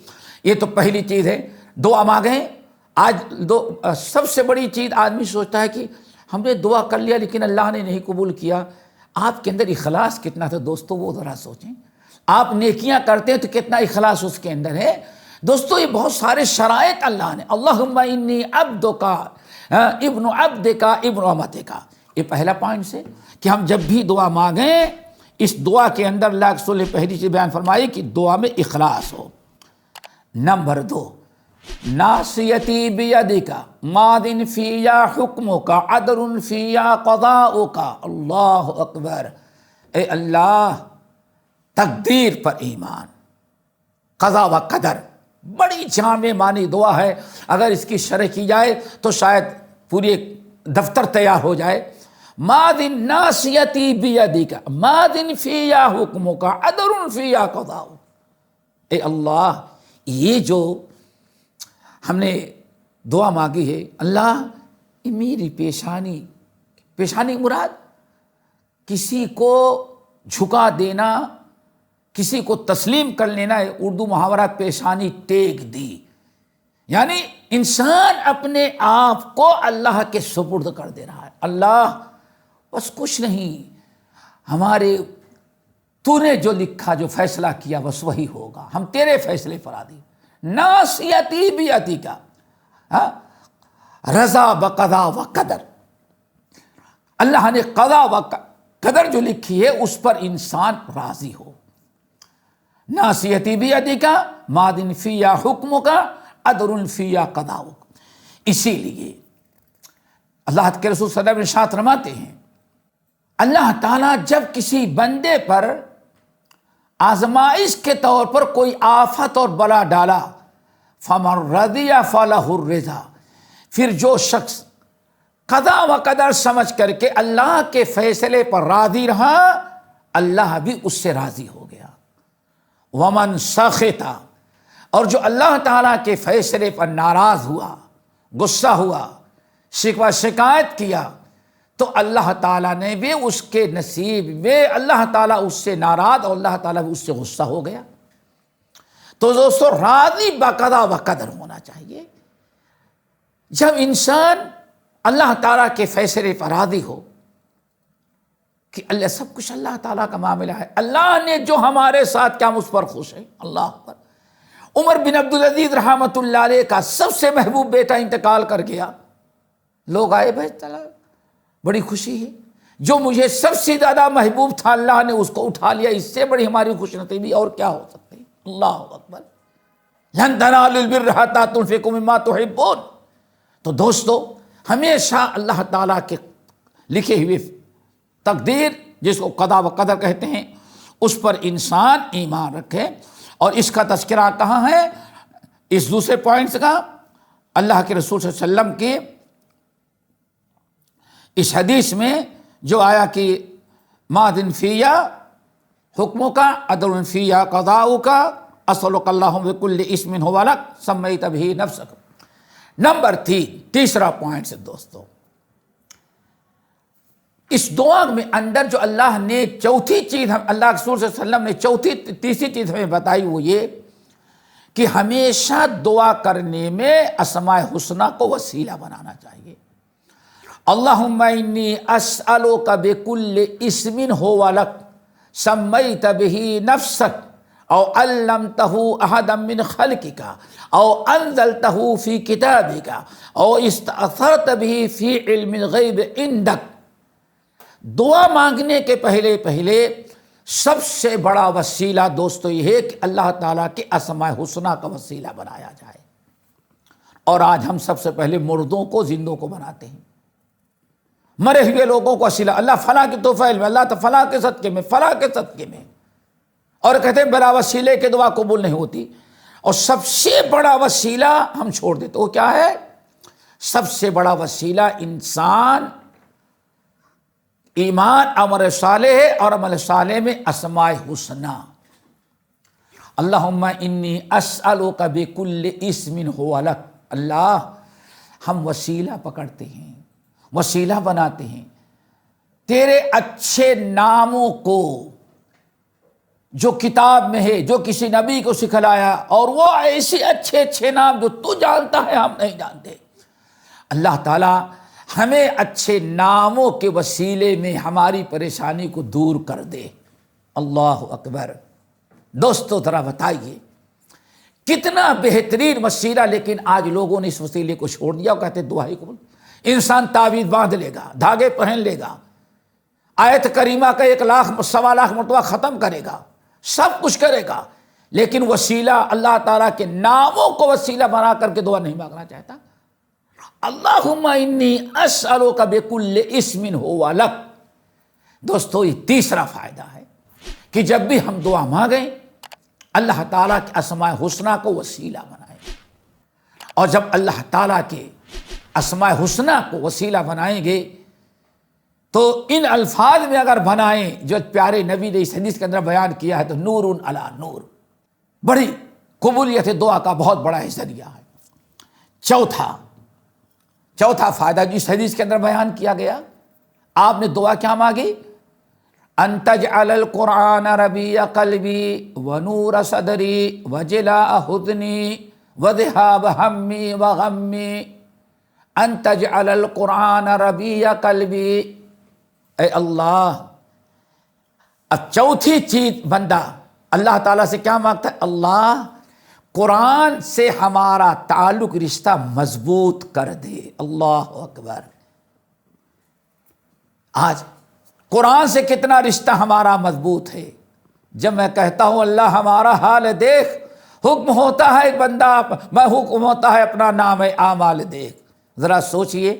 [SPEAKER 1] یہ تو پہلی چیز ہے، دعا مانگیں۔ آج سب سے بڑی چیز آدمی سوچتا ہے کہ ہم نے دعا کر لیا لیکن اللہ نے نہیں قبول کیا۔ آپ کے اندر اخلاص کتنا تھا دوستو، وہ ذرا سوچیں۔ آپ نیکیاں کرتے ہیں تو کتنا اخلاص اس کے اندر ہے دوستو۔ یہ بہت سارے شرائط اللہ نے، اللہم انی عبدک ابن عبدک ابن امتک، یہ پہلا پوائنٹ سے کہ ہم جب بھی دعا مانگیں اس دعا کے اندر اللہ کے رسول نے پہلی چیز بیان فرمائی کہ دعا میں اخلاص ہو۔ نمبر 2، ناصیتی بیدک ماض فی حکمک عدل فی قضاؤک۔ اللہ اکبر، اے اللہ تقدیر پر ایمان، قضا و قدر، بڑی جامع معنی دعا ہے، اگر اس کی شرح کی جائے تو شاید پوری ایک دفتر تیار ہو جائے۔ ماض ناصیتی بیدک ماض فی حکمک عدل فی قضاؤک۔ اے اللہ، یہ جو ہم نے دعا مانگی ہے، اللہ یہ میری پیشانی مراد کسی کو جھکا دینا، کسی کو تسلیم کر لینا ہے۔ اردو محاورہ پیشانی ٹیک دی، یعنی انسان اپنے آپ کو اللہ کے سپرد کر دے رہا ہے۔ اللہ بس کچھ نہیں، ہمارے تو نے جو لکھا، جو فیصلہ کیا بس وہی ہوگا، ہم تیرے فیصلے پر راضی۔ ناصیتی بیدک، رضا بقضا و قدر، اللہ نے قضا و قدر جو لکھی ہے اس پر انسان راضی ہو۔ ناصیتی بیدک ماض فی حکمک عدل فی قضاؤک۔ اسی لیے اللہ کے رسول صلی اللہ علیہ وسلم ارشاد فرماتے ہیں، اللہ تعالیٰ جب کسی بندے پر آزمائش کے طور پر کوئی آفت اور بلا ڈالا، فمن رضی فلہ الرضا، پھر جو شخص قضا و قدر سمجھ کر کے اللہ کے فیصلے پر راضی رہا، اللہ بھی اس سے راضی ہو گیا۔ ومن سخط، اور جو اللہ تعالیٰ کے فیصلے پر ناراض ہوا، غصہ ہوا، شکوہ شکایت کیا، تو اللہ تعالیٰ نے بھی اس کے نصیب میں اللہ تعالیٰ اس سے ناراض اور اللہ تعالیٰ بھی اس سے غصہ ہو گیا۔ تو دوستو، راضی بقضا و قدر ہونا چاہیے۔ جب انسان اللہ تعالیٰ کے فیصلے پر راضی ہو کہ اللہ سب کچھ اللہ تعالیٰ کا معاملہ ہے، اللہ نے جو ہمارے ساتھ کیا ہم اس پر خوش ہیں۔ اللہ پر عمر بن عبدالعزیز رحمۃ اللہ علیہ کا سب سے محبوب بیٹا انتقال کر گیا، لوگ آئے بھائی چلا بڑی خوشی ہے، جو مجھے سب سے زیادہ محبوب تھا اللہ نے اس کو اٹھا لیا، اس سے بڑی ہماری خوش نصیبی اور کیا ہو سکتی۔ اللہ اکبر، لن تنالوا البر حتى تنفقوا مما تحبون۔ تو دوستو، ہمیشہ اللہ تعالیٰ کے لکھے ہوئے تقدیر، جس کو قضا و قدر کہتے ہیں، اس پر انسان ایمان رکھے۔ اور اس کا تذکرہ کہاں ہے؟ اس دوسرے پوائنٹس کا اللہ کے رسول صلی اللہ علیہ وسلم کی اس حدیث میں جو آیا کہ ماض فی حکمک عدل فی قضاؤک اسألک اللہم بکل اسم هو لک سمیت بہ نفسک۔ نمبر 3، تیسرا پوائنٹ سے دوستو، اس دعا میں اندر جو اللہ نے چوتھی چیز اللہ کے رسول صلی اللہ علیہ وسلم نے تیسری چیز ہمیں بتائی، وہ یہ کہ ہمیشہ دعا کرنے میں اسماء حسنہ کو وسیلہ بنانا چاہیے۔ اللہم انی اسألک بکل اسم هو لک سمیت بہ نفسک او علمتہ احدا من خلقک او انزلتہ فی کتابک او استأثرت بہ فی علم الغیب عندک۔ دعا مانگنے کے پہلے سب سے بڑا وسیلہ دوستو یہ ہے کہ اللہ تعالیٰ کے اسماء حسنہ کا وسیلہ بنایا جائے۔ اور آج ہم سب سے پہلے مردوں کو زندوں کو بناتے ہیں، مرے ہوئے لوگوں کو وسیلہ، اللہ فلاں کے توفیل میں، اللہ تو فلاں کے صدقے میں، فلاں کے صدقے میں، اور کہتے ہیں بلا وسیلے کے دعا قبول نہیں ہوتی۔ اور سب سے بڑا وسیلہ ہم چھوڑ دیتے، وہ کیا ہے؟ سب سے بڑا وسیلہ انسان ایمان، عمل صالح ہے، اور عمل صالح میں اسماء حسنہ۔ اللہم انی اسألک بکل اسم هو لک۔ اللہ، ہم وسیلہ پکڑتے ہیں، وسیلہ بناتے ہیں تیرے اچھے ناموں کو، جو کتاب میں ہے، جو کسی نبی کو سکھلایا، اور وہ ایسے اچھے نام جو تو جانتا ہے ہم نہیں جانتے۔ اللہ تعالیٰ ہمیں اچھے ناموں کے وسیلے میں ہماری پریشانی کو دور کر دے۔ اللہ اکبر۔ دوستو ذرا بتائیے کتنا بہترین وسیلہ، لیکن آج لوگوں نے اس وسیلے کو چھوڑ دیا اور کہتے دعا ہی قبول۔ انسان تعویذ باندھ لے گا، دھاگے پہن لے گا، آیت کریمہ کا 1 لاکھ 1.25 لاکھ مرتبہ ختم کرے گا، سب کچھ کرے گا، لیکن وسیلہ اللہ تعالیٰ کے ناموں کو وسیلہ بنا کر کے دعا نہیں مانگنا چاہتا۔ اللہم انی اسألک بکل اسم ہوا لک۔ دوستو، یہ تیسرا فائدہ ہے کہ جب بھی ہم دعا مانگیں اللہ تعالیٰ کے اسماء حسنہ کو وسیلہ بنائیں، اور جب اللہ تعالیٰ کے اسماء حسنہ کو وسیلہ بنائیں گے تو ان الفاظ میں اگر بنائیں جو پیارے نبی نے اس حدیث کے اندر بیان کیا ہے تو نور علی نور، بڑی قبولیت دعا کا بہت بڑا ذریعہ ہے۔ چوتھا فائدہ جو اس حدیث کے اندر بیان کیا گیا، آپ نے دعا کیا مانگی؟ ان تجعل القرآن ربیع قلبی ونور صدری وجلاء حزنی وذہاب ہمی وغمی۔ ان تجعل القرآن ربیع قلبی، اے اللہ، اب چوتھی چیز بندہ اللہ تعالیٰ سے کیا مانگتا ہے؟ اللہ قرآن سے ہمارا تعلق، رشتہ مضبوط کر دے۔ اللہ اکبر! آج قرآن سے کتنا رشتہ ہمارا مضبوط ہے۔ جب میں کہتا ہوں اللہ ہمارا حال دیکھ، حکم ہوتا ہے بندہ، میں حکم ہوتا ہے اپنا نام اعمال دیکھ۔ ذرا سوچئے،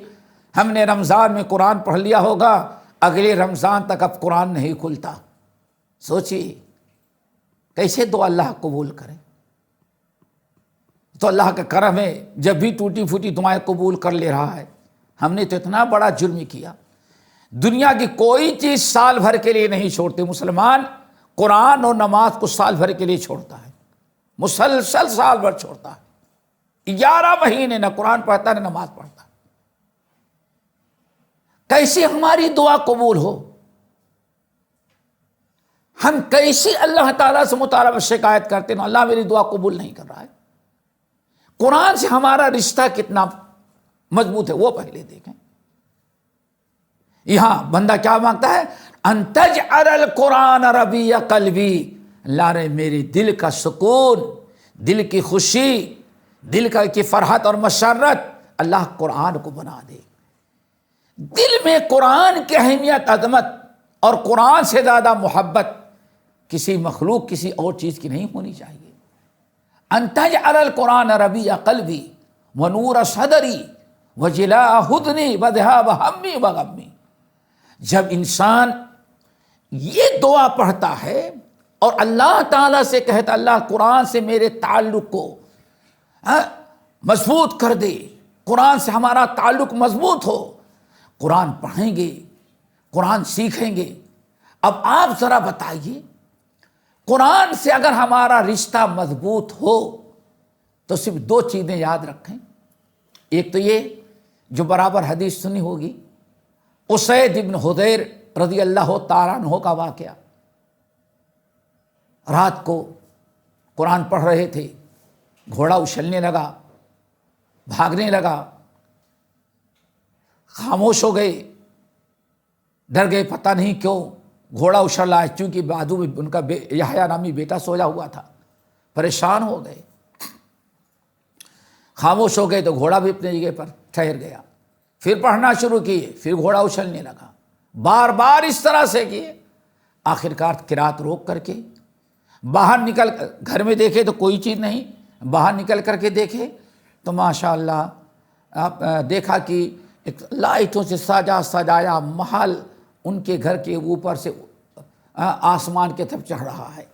[SPEAKER 1] ہم نے رمضان میں قرآن پڑھ لیا ہوگا، اگلے رمضان تک اب قرآن نہیں کھلتا۔ سوچئے کیسے دعا اللہ قبول کرے؟ تو اللہ کا کرم ہے، جب بھی ٹوٹی پھوٹی دعائیں قبول کر لے رہا ہے۔ ہم نے تو اتنا بڑا جرم کیا، دنیا کی کوئی چیز سال بھر کے لیے نہیں چھوڑتے مسلمان، قرآن اور نماز کو سال بھر کے لیے چھوڑتا ہے، مسلسل سال بھر چھوڑتا ہے، 11 مہینے نہ قرآن پڑھتا نہ نماز پڑھتا۔ کیسے ہماری دعا قبول ہو؟ ہم کیسے اللہ تعالیٰ سے مطالبہ شکایت کرتے ہیں اللہ میری دعا قبول نہیں کر رہا ہے؟ قرآن سے ہمارا رشتہ کتنا مضبوط ہے وہ پہلے دیکھیں۔ یہاں بندہ کیا مانگتا ہے؟ ان تجعل القرآن ربیع قلبی، اللہ نے میرے دل کا سکون، دل کی خوشی، دل کی فرحت اور مسرت اللہ قرآن کو بنا دے۔ دل میں قرآن کی اہمیت، عظمت اور قرآن سے زیادہ محبت کسی مخلوق، کسی اور چیز کی نہیں ہونی چاہیے۔ ان تجعل القرآن ربیع قلبی ونور صدری وجلاء حزنی وذہاب ہمی وغمی۔ جب انسان یہ دعا پڑھتا ہے اور اللہ تعالیٰ سے کہتا اللہ قرآن سے میرے تعلق کو مضبوط کر دے، قرآن سے ہمارا تعلق مضبوط ہو، قرآن پڑھیں گے، قرآن سیکھیں گے۔ اب آپ ذرا بتائیے، قرآن سے اگر ہمارا رشتہ مضبوط ہو تو صرف 2 چیزیں یاد رکھیں۔ ایک تو یہ جو برابر حدیث سنی ہوگی، اسید ابن حضیر رضی اللہ تعالیٰ عنہ کا واقعہ۔ رات کو قرآن پڑھ رہے تھے، گھوڑا اچھلنے لگا، بھاگنے لگا، خاموش ہو گئے، ڈر گئے، پتہ نہیں کیوں گھوڑا اچھل رہا ہے، چونکہ بازو میں ان کا یحییٰ نامی بیٹا سویا ہوا تھا، پریشان ہو گئے، خاموش ہو گئے تو گھوڑا بھی اپنے جگہ پر ٹھہر گیا۔ پھر پڑھنا شروع کیے، پھر گھوڑا اچھلنے لگا، بار بار اس طرح سے کیے، آخرکار قرات روک کر کے باہر نکل، گھر میں دیکھے تو کوئی چیز نہیں، باہر نکل کر کے دیکھے تو ماشاءاللہ آپ دیکھا کہ ایک لائٹوں سے سجایا محل ان کے گھر کے اوپر سے آسمان کی طرف چڑھ رہا ہے۔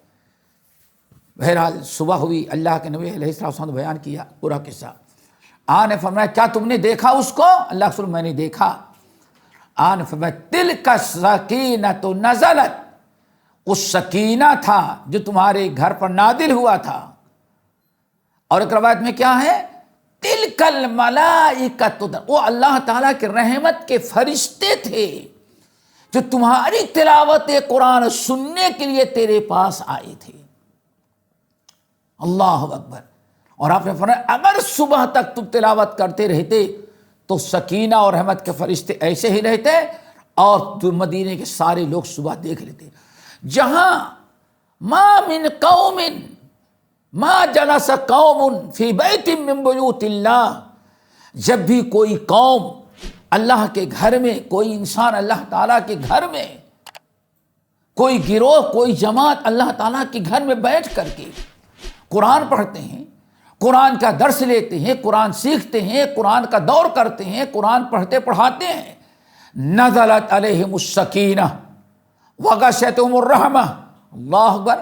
[SPEAKER 1] بہرحال صبح ہوئی، اللہ کے نبی علیہ السلام نے بیان کیا پورا قصہ۔ نے فرمایا کیا تم نے دیکھا اس کو؟ اللہ کے رسول میں نے دیکھا۔ نے فرمایا تلک السکینۃ نزلت، اس سکینہ تھا جو تمہارے گھر پر نازل ہوا تھا۔ اور ایک روایت میں کیا ہے؟ تلک الملائکۃ، وہ اللہ تعالیٰ کے رحمت کے فرشتے تھے جو تمہاری تلاوت قرآن سننے کے لیے تیرے پاس آئے تھے۔ اللہ اکبر۔ اور آپ نے فرمایا اگر صبح تک تم تلاوت کرتے رہتے تو سکینہ اور رحمت کے فرشتے ایسے ہی رہتے اور مدینے کے سارے لوگ صبح دیکھ لیتے۔ جہاں ما من قوم ما جلس قوم فی بیت من بیوت اللہ، جب بھی کوئی قوم اللہ کے گھر میں کوئی انسان اللہ تعالیٰ کے گھر میں، کوئی گروہ، کوئی جماعت اللہ تعالیٰ کے گھر میں بیٹھ کر کے قرآن پڑھتے ہیں، قرآن کا درس لیتے ہیں، قرآن سیکھتے ہیں، قرآن کا دور کرتے ہیں، قرآن پڑھتے پڑھاتے ہیں، نزلت علیہم السکینہ وغشیتہم الرحمہ، اللہ اکبر،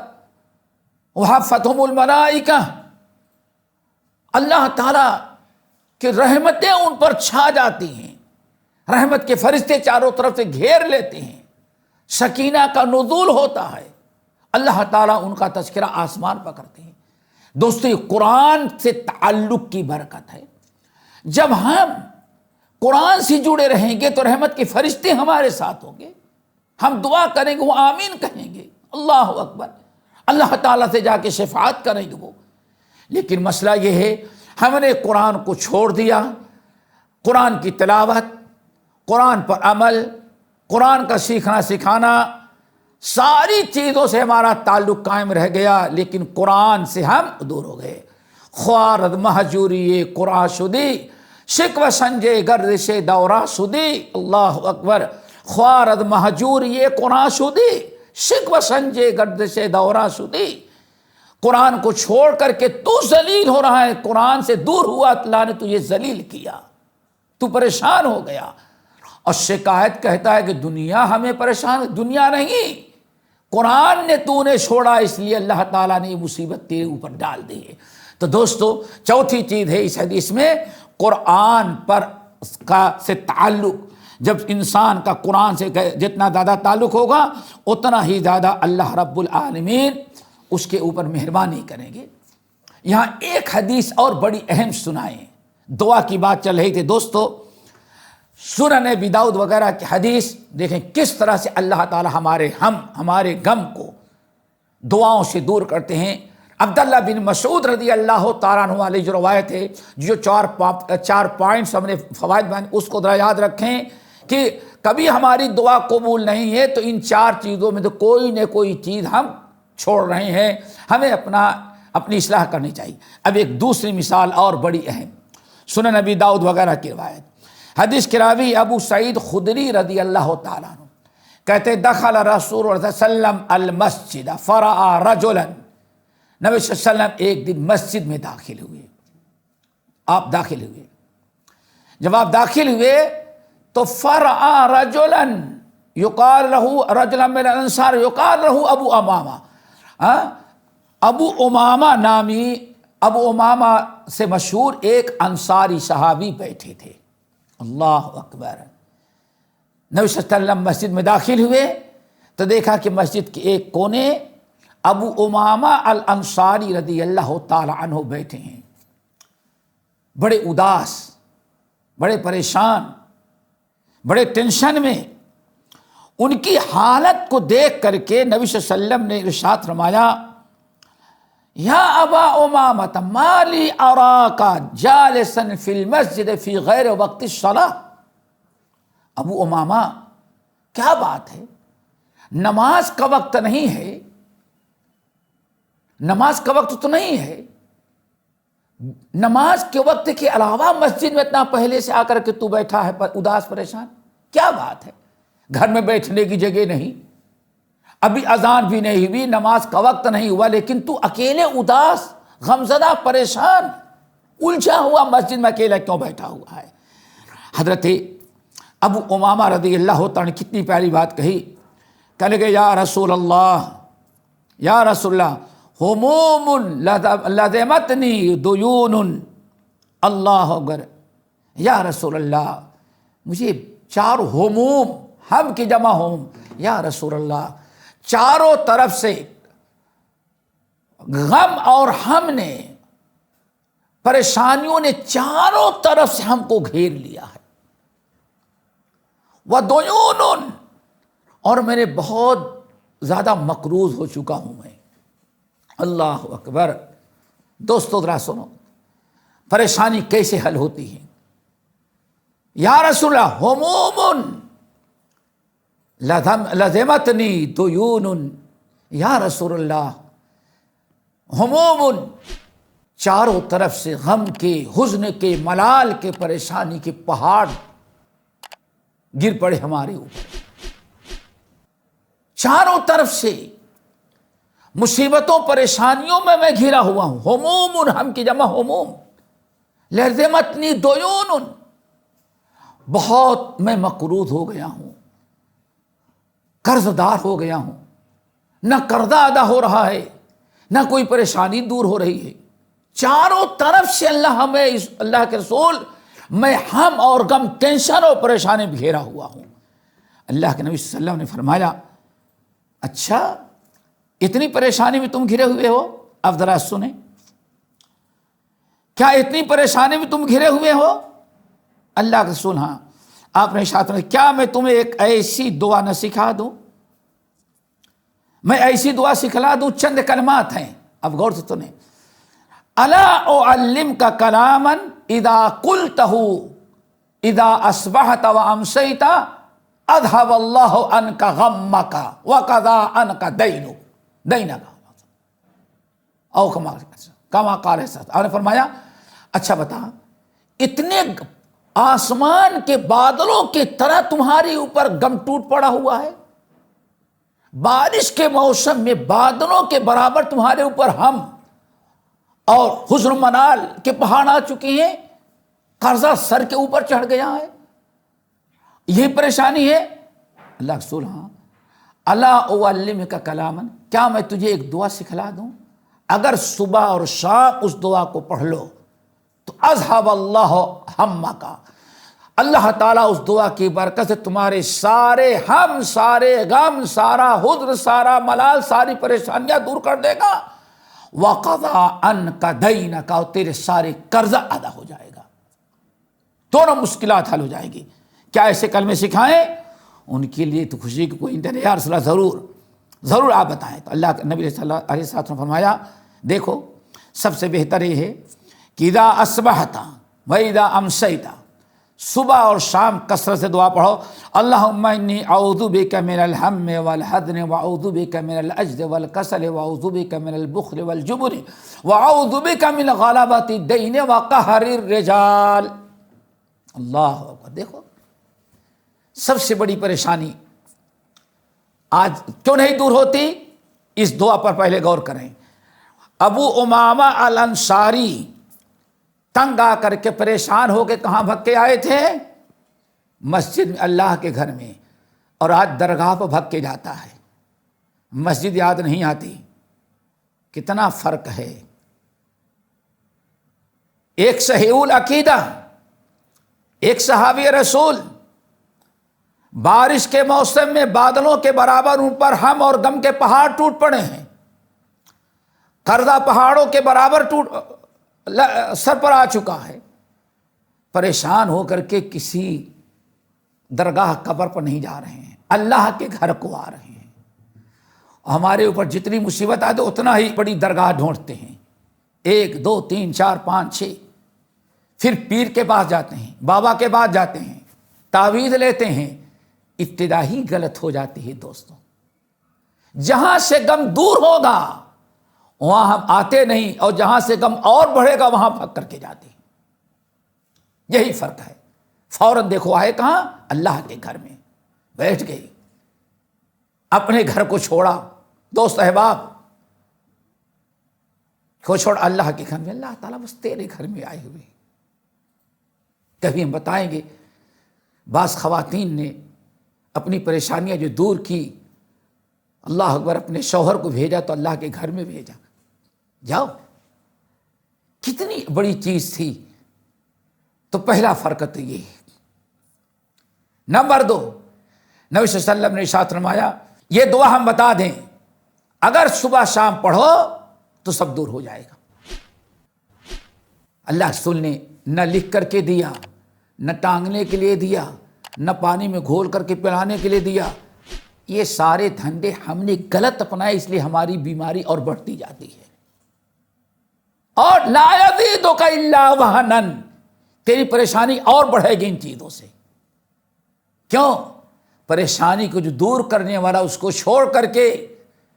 [SPEAKER 1] وحفتہم الملائکہ، اللہ تعالیٰ کہ رحمتیں ان پر چھا جاتی ہیں، رحمت کے فرشتے چاروں طرف سے گھیر لیتے ہیں، سکینہ کا نزول ہوتا ہے، اللہ تعالیٰ ان کا تذکرہ آسمان پر کرتے ہیں۔ دوستو، یہ قرآن سے تعلق کی برکت ہے۔ جب ہم قرآن سے جڑے رہیں گے تو رحمت کے فرشتے ہمارے ساتھ ہوں گے، ہم دعا کریں گے وہ آمین کہیں گے، اللہ اکبر، اللہ تعالیٰ سے جا کے شفاعت کریں گے وہ۔ لیکن مسئلہ یہ ہے، ہم نے قرآن کو چھوڑ دیا، قرآن کی تلاوت، قرآن پر عمل، قرآن کا سیکھنا سکھانا، ساری چیزوں سے ہمارا تعلق قائم رہ گیا، لیکن قرآن سے ہم دور ہو گئے۔ خوارد مہجوری قرآن شدی، شکوہ سنجے گردش دورہ شدی، اللہ اکبر، خوارد مہجوری قرآن شدی، شکوہ سنجے گردش دورہ شدی۔ قرآن کو چھوڑ کر کے تو ذلیل ہو رہا ہے، قرآن سے دور ہوا، اللہ نے تجھے ذلیل کیا، تو پریشان ہو گیا۔ اور شکایت کہتا ہے کہ دنیا ہمیں پریشان، دنیا نہیں، قرآن نے تو نے چھوڑا، اس لیے اللہ تعالیٰ نے یہ مصیبت تیرے اوپر ڈال دی ہے۔ تو دوستو، چوتھی چیز ہے اس حدیث میں، قرآن پر سے تعلق۔ جب انسان کا قرآن سے جتنا زیادہ تعلق ہوگا اتنا ہی زیادہ اللہ رب العالمین اس کے اوپر مہربانی کریں گے۔ یہاں ایک حدیث اور بڑی اہم سنائیں، دعا کی بات چل رہی تھی دوستو، سنن ابی داؤد وغیرہ کی حدیث دیکھیں کس طرح سے اللہ تعالی ہمارے غم کو دعاؤں سے دور کرتے ہیں۔ عبداللہ بن مسعود رضی اللہ تعالیٰ عنہ والی جو روایت ہے، جو چار پوائنٹس ہم نے فوائد بیان، اس کو ذرا یاد رکھیں کہ کبھی ہماری دعا قبول نہیں ہے تو ان چار چیزوں میں تو کوئی نہ کوئی چیز ہم چھوڑ رہے ہیں، ہمیں اپنی اصلاح کرنی چاہیے۔ اب ایک دوسری مثال اور بڑی اہم، سنن ابی داؤد وغیرہ کی روایت، حدیث کے راوی ابو سعید خدری رضی اللہ تعالیٰ عنہ کہتے دخل رسول اللہ صلی اللہ علیہ وسلم المسجد فرأى رجلا، نبی صلی اللہ علیہ وسلم ایک دن مسجد میں داخل ہوئے، آپ داخل ہوئے، جب آپ داخل ہوئے تو فرأى رجلا یقال له رجلا من الانصار یقال له ابو امامہ، ابو امامہ نامی، ابو امامہ سے مشہور ایک انصاری صحابی بیٹھے تھے، اللہ اکبر۔ نبی صلی اللہ علیہ وسلم مسجد میں داخل ہوئے تو دیکھا کہ مسجد کے ایک کونے ابو امامہ الانصاری رضی اللہ تعالی عنہ بیٹھے ہیں، بڑے اداس، بڑے پریشان، بڑے ٹینشن میں۔ ان کی حالت کو دیکھ کر کے نبی صلی اللہ علیہ وسلم نے ارشاد فرمایا، یا ابا امامہ ما لی اراک جالسا فی المسجد فی غیر وقت الصلاۃ، ابو امامہ کیا بات ہے، نماز کا وقت نہیں ہے، نماز کا وقت تو نہیں ہے، نماز کے وقت کے علاوہ مسجد میں اتنا پہلے سے آ کر کے تو بیٹھا ہے اداس پریشان، کیا بات ہے، گھر میں بیٹھنے کی جگہ نہیں، ابھی اذان بھی نہیں ہوئی، نماز کا وقت نہیں ہوا، لیکن تو اکیلے اداس، غمزدہ، پریشان، الجھا ہوا مسجد میں اکیلا کیوں بیٹھا ہوا ہے؟ حضرت ابو امامہ رضی اللہ تعالیٰ نے کتنی پیاری بات کہی، کہنے لگے یا رسول اللہ، یا رسول اللہ، ہموم لزمتنی دیون، اللہ اکبر، یا رسول اللہ مجھے چار ہموم، ہم کی جمع ہوم، یا رسول اللہ چاروں طرف سے غم اور ہم نے، پریشانیوں نے چاروں طرف سے ہم کو گھیر لیا ہے، وَدُیُونٌ، اور میں بہت زیادہ مقروض ہو چکا ہوں میں، اللہ اکبر۔ دوستو ذرا سنو، پریشانی کیسے حل ہوتی ہے؟ یا رسول اللہ ہموم لزمتنی دیون، یا رسول اللہ ہموم، چاروں طرف سے غم کے، حزن کے، ملال کے، پریشانی کے پہاڑ گر پڑے ہمارے اوپر. چاروں طرف سے مصیبتوں پریشانیوں میں گھرا ہوا ہوں. ہموم، ہم کی جمع ہموم. لرزمتنی دیون، بہت میں مقروض ہو گیا ہوں، قرض دار ہو گیا ہوں. نہ قرضہ ادا ہو رہا ہے، نہ کوئی پریشانی دور ہو رہی ہے. چاروں طرف سے اللہ کے رسول میں ہم اور غم، ٹینشن اور پریشانی میں گھیرا ہوا ہوں. اللہ کے نبی صلی اللہ علیہ وسلم نے فرمایا اچھا اتنی پریشانی میں تم گھرے ہوئے ہو؟ اب ذرا سنیں، کیا اتنی پریشانی میں تم گھرے ہوئے ہو؟ اللہ کے رسول ہاں. آپ نے ارشاد فرمایا کیا میں تمہیں ایک ایسی دعا نہ سکھا دوں؟ میں ایسی دعا سکھلا دوں. چند کلمات ہیں، اب غور سے سنیں. الا اعلمک کلاما اذا قلته اذا اصبحت وامسیت اذهب الله عنك غمك وقضى عنك دینک او کما قال. آپ نے فرمایا اچھا بتا، اتنے آسمان کے بادلوں کی طرح تمہارے اوپر غم ٹوٹ پڑا ہوا ہے، بارش کے موسم میں بادلوں کے برابر تمہارے اوپر ہم اور حزن و منال کے پہاڑ آ چکے ہیں، قرضہ سر کے اوپر چڑھ گیا ہے، یہی پریشانی ہے. اللہ رسول ہاں. الا اعلمک کلاما، کیا میں تجھے ایک دعا سکھلا دوں؟ اگر صبح اور شام اس دعا کو پڑھ لو تو اذهب اللہ ہمک، اللہ تعالیٰ اس دعا کی برکت سے تمہارے سارے ہم، سارے غم، سارا حزن، سارا ملال، ساری پریشانیاں دور کر دے گا. وقضى عنك دینک، اور تیرے سارے قرضہ ادا ہو جائے گا، دونوں مشکلات حل ہو جائے گی. کیا ایسے کلمے سکھائیں؟ ان کے لیے تو خوشی کی کوئی انتہا نہیں. یا رسول اللہ ضرور آپ بتائیں. تو اللہ کے نبی صلی اللہ علیہ وسلم نے فرمایا دیکھو سب سے بہتر یہ ہے کہ اذا اصبحت و اذا امسیت، صبح اور شام کثرت سے دعا پڑھو. اللہم انی اعوذ بک من الہم والحزن واعوذ بک من العجز والکسل واعوذ بک من البخل والجبن واعوذ بک من غلبۃ الدین وقہر الرجال. اللہ اکبر. دیکھو سب سے بڑی پریشانی آج کیوں نہیں دور ہوتی؟ اس دعا پر پہلے غور کریں. ابو امامہ الانصاری تنگ آ کر کے پریشان ہو کے کہاں بھگ کے آئے تھے؟ مسجد میں، اللہ کے گھر میں. اور آج درگاہ پر بھگ کے جاتا ہے، مسجد یاد نہیں آتی. کتنا فرق ہے. ایک صحیح العقیدہ، ایک صحابی رسول، بارش کے موسم میں بادلوں کے برابر ان پر ہم اور غم کے پہاڑ ٹوٹ پڑے ہیں، قرضہ پہاڑوں کے برابر سر پر آ چکا ہے. پریشان ہو کر کے کسی درگاہ قبر پر نہیں جا رہے ہیں، اللہ کے گھر کو آ رہے ہیں. ہمارے اوپر جتنی مصیبت آتی اتنا ہی بڑی درگاہ ڈھونڈتے ہیں، 1 2 3 4 5 6. پھر پیر کے پاس جاتے ہیں، بابا کے پاس جاتے ہیں، تعویذ لیتے ہیں. ابتدا ہی غلط ہو جاتی ہے دوستوں. جہاں سے غم دور ہوگا وہاں ہم آتے نہیں، اور جہاں سے غم اور بڑھے گا وہاں بھگ کر کے جاتے ہیں. یہی فرق ہے. فوراً دیکھو آئے کہاں؟ اللہ کے گھر میں بیٹھ گئی، اپنے گھر کو چھوڑا، دوست احباب کو چھوڑ اللہ کے گھر میں. اللہ تعالیٰ بس تیرے گھر میں آئے ہوئے. کبھی ہم بتائیں گے بعض خواتین نے اپنی پریشانیاں جو دور کی، اللہ اکبر، اپنے شوہر کو بھیجا تو اللہ کے گھر میں بھیجا. جاؤ، کتنی بڑی چیز تھی. تو پہلا فرق تو یہ ہے. نمبر 2، نبی صلی اللہ علیہ وسلم نے ارشاد فرمایا یہ دعا ہم بتا دیں، اگر صبح شام پڑھو تو سب دور ہو جائے گا. اللہ رسول نے نہ لکھ کر کے دیا، نہ ٹانگنے کے لیے دیا، نہ پانی میں گھول کر کے پلانے کے لیے دیا. یہ سارے دھندے ہم نے غلط اپنائے، اس لیے ہماری بیماری اور بڑھتی جاتی ہے. اور لا یزیدک الا وہنا، تیری پریشانی اور بڑھے گی ان چیزوں سے. کیوں؟ پریشانی کو جو دور کرنے والا اس کو چھوڑ کر کے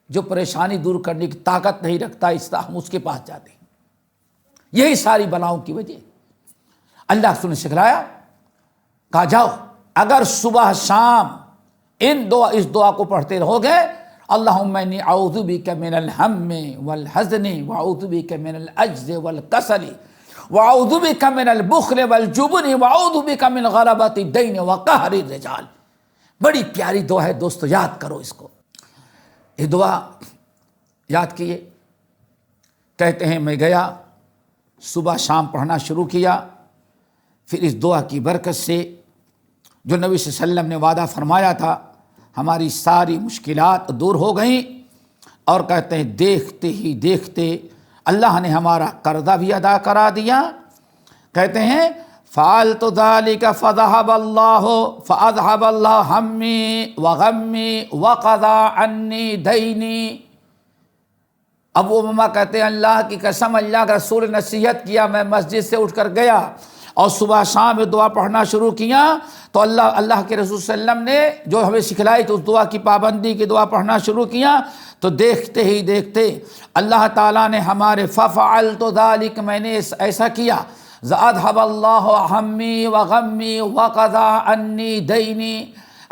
[SPEAKER 1] جو پریشانی دور کرنے کی طاقت نہیں رکھتا، اس طرح ہم اس کے پاس جاتے ہیں. یہی ساری بلاؤں کی وجہ. اللہ رسول نے سکھلایا، کہا جاؤ اگر صبح شام اس دعا کو پڑھتے رہو گے، اللہم انی اعوذ بک من الہم والحزن واعوذ بک من العجز والکسل واعوذ بک من البخل والجبن واعوذ بک من غلبۃ الدین وقہر الرجال. بڑی پیاری دعا ہے دوستو، یاد کرو اس کو. یہ دعا یاد کیے. کہتے ہیں میں گیا صبح شام پڑھنا شروع کیا، پھر اس دعا کی برکت سے جو نبی صلی اللہ علیہ وسلم نے وعدہ فرمایا تھا، ہماری ساری مشکلات دور ہو گئیں. اور کہتے ہیں دیکھتے ہی دیکھتے اللہ نے ہمارا قرضہ بھی ادا کرا دیا. کہتے ہیں فعلت ذلك فذهب الله همي وغمي وقضى عني ديني. ابو امامہ کہتے ہیں اللہ کی قسم، اللہ کا رسول نصیحت کیا، میں مسجد سے اٹھ کر گیا اور صبح شام یہ دعا پڑھنا شروع کیا تو اللہ کے رسول صلی اللہ علیہ وسلم نے جو ہمیں سکھلائی تو اس دعا کی پابندی کی دعا پڑھنا شروع کیا تو دیکھتے ہی دیکھتے اللہ تعالیٰ نے ہمارے ففعلت ذلك، میں نے ایسا کیا، اذهب الله همي وغمي وقضى عني ديني،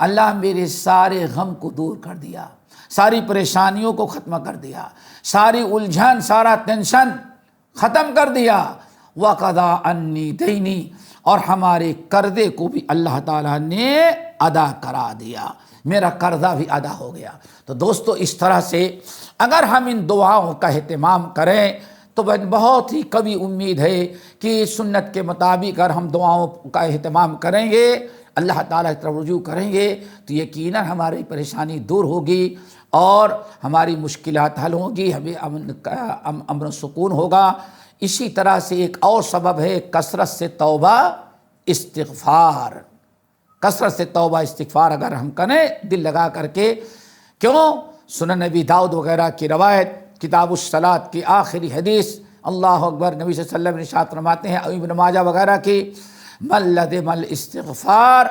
[SPEAKER 1] اللہ میرے سارے غم کو دور کر دیا، ساری پریشانیوں کو ختم کر دیا، ساری الجھن سارا ٹینشن ختم کر دیا. وقضى عني ديني، اور ہمارے قرضے کو بھی اللہ تعالیٰ نے ادا کرا دیا، میرا قرضہ بھی ادا ہو گیا. تو دوستو اس طرح سے اگر ہم ان دعاؤں کا اہتمام کریں تو بہت ہی کبھی امید ہے کہ سنت کے مطابق اگر ہم دعاؤں کا اہتمام کریں گے، اللہ تعالیٰ کی طرف رجوع کریں گے تو یقیناً ہماری پریشانی دور ہوگی اور ہماری مشکلات حل ہوں گی، ہمیں امن و سکون ہوگا. اسی طرح سے ایک اور سبب ہے کثرت سے توبہ استغفار. کثرت سے توبہ استغفار اگر ہم کریں دل لگا کر کے، کیوں؟ سنن نبی داؤد وغیرہ کی روایت کتاب الصلاۃ کی آخری حدیث، اللہ اکبر، نبی صلی اللہ علیہ وسلم نے ارشاد فرماتے ہیں، ابن ماجہ وغیرہ کی، من لزم الاستغفار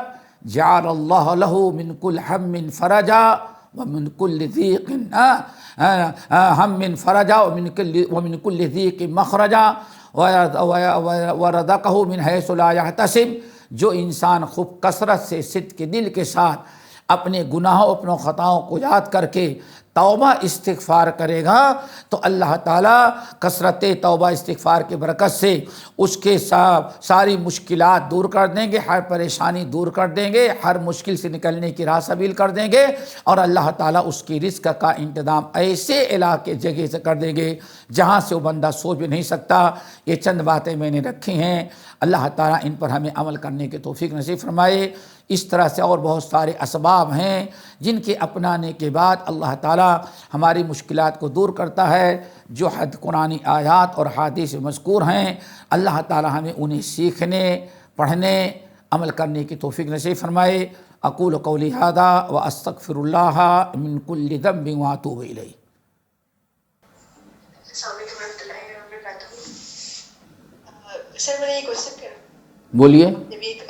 [SPEAKER 1] جعل اللہ له من كل ہم فرجا ومن كل ضیق ہم فرجا ومن كل ضیق مخرجا ورزقہ من حیث لا یحتسب. جو انسان خوب کثرت سے صدق کے دل کے ساتھ اپنے گناہوں اپنوں خطاؤں کو یاد کر کے توبہ استغفار کرے گا تو اللہ تعالیٰ کثرت توبہ استغفار کے برکت سے اس کے ساری مشکلات دور کر دیں گے، ہر پریشانی دور کر دیں گے، ہر مشکل سے نکلنے کی راہ سبیل کر دیں گے، اور اللہ تعالیٰ اس کی رزق کا انتظام ایسے علاقے جگہ سے کر دیں گے جہاں سے وہ بندہ سوچ بھی نہیں سکتا. یہ چند باتیں میں نے رکھی ہیں، اللہ تعالیٰ ان پر ہمیں عمل کرنے کی توفیق نصیب فرمائے. اس طرح سے اور بہت سارے اسباب ہیں جن کے اپنانے کے بعد اللہ تعالیٰ ہماری مشکلات کو دور کرتا ہے. جو حد قرآنی آیات اور حدیث مذکور ہیں، اللہ تعالیٰ ہمیں انہیں سیکھنے، پڑھنے، عمل کرنے کی توفیق نصیب فرمائے. اقول قولی ھذا واستغفر اللہ من کل ذنب واتوب الیہ.
[SPEAKER 2] السلام علیکم ورحمۃ اللہ وبرکاتہ. سر میں نے یہ کوشچن کیا،
[SPEAKER 1] بولیے.
[SPEAKER 2] جب ایک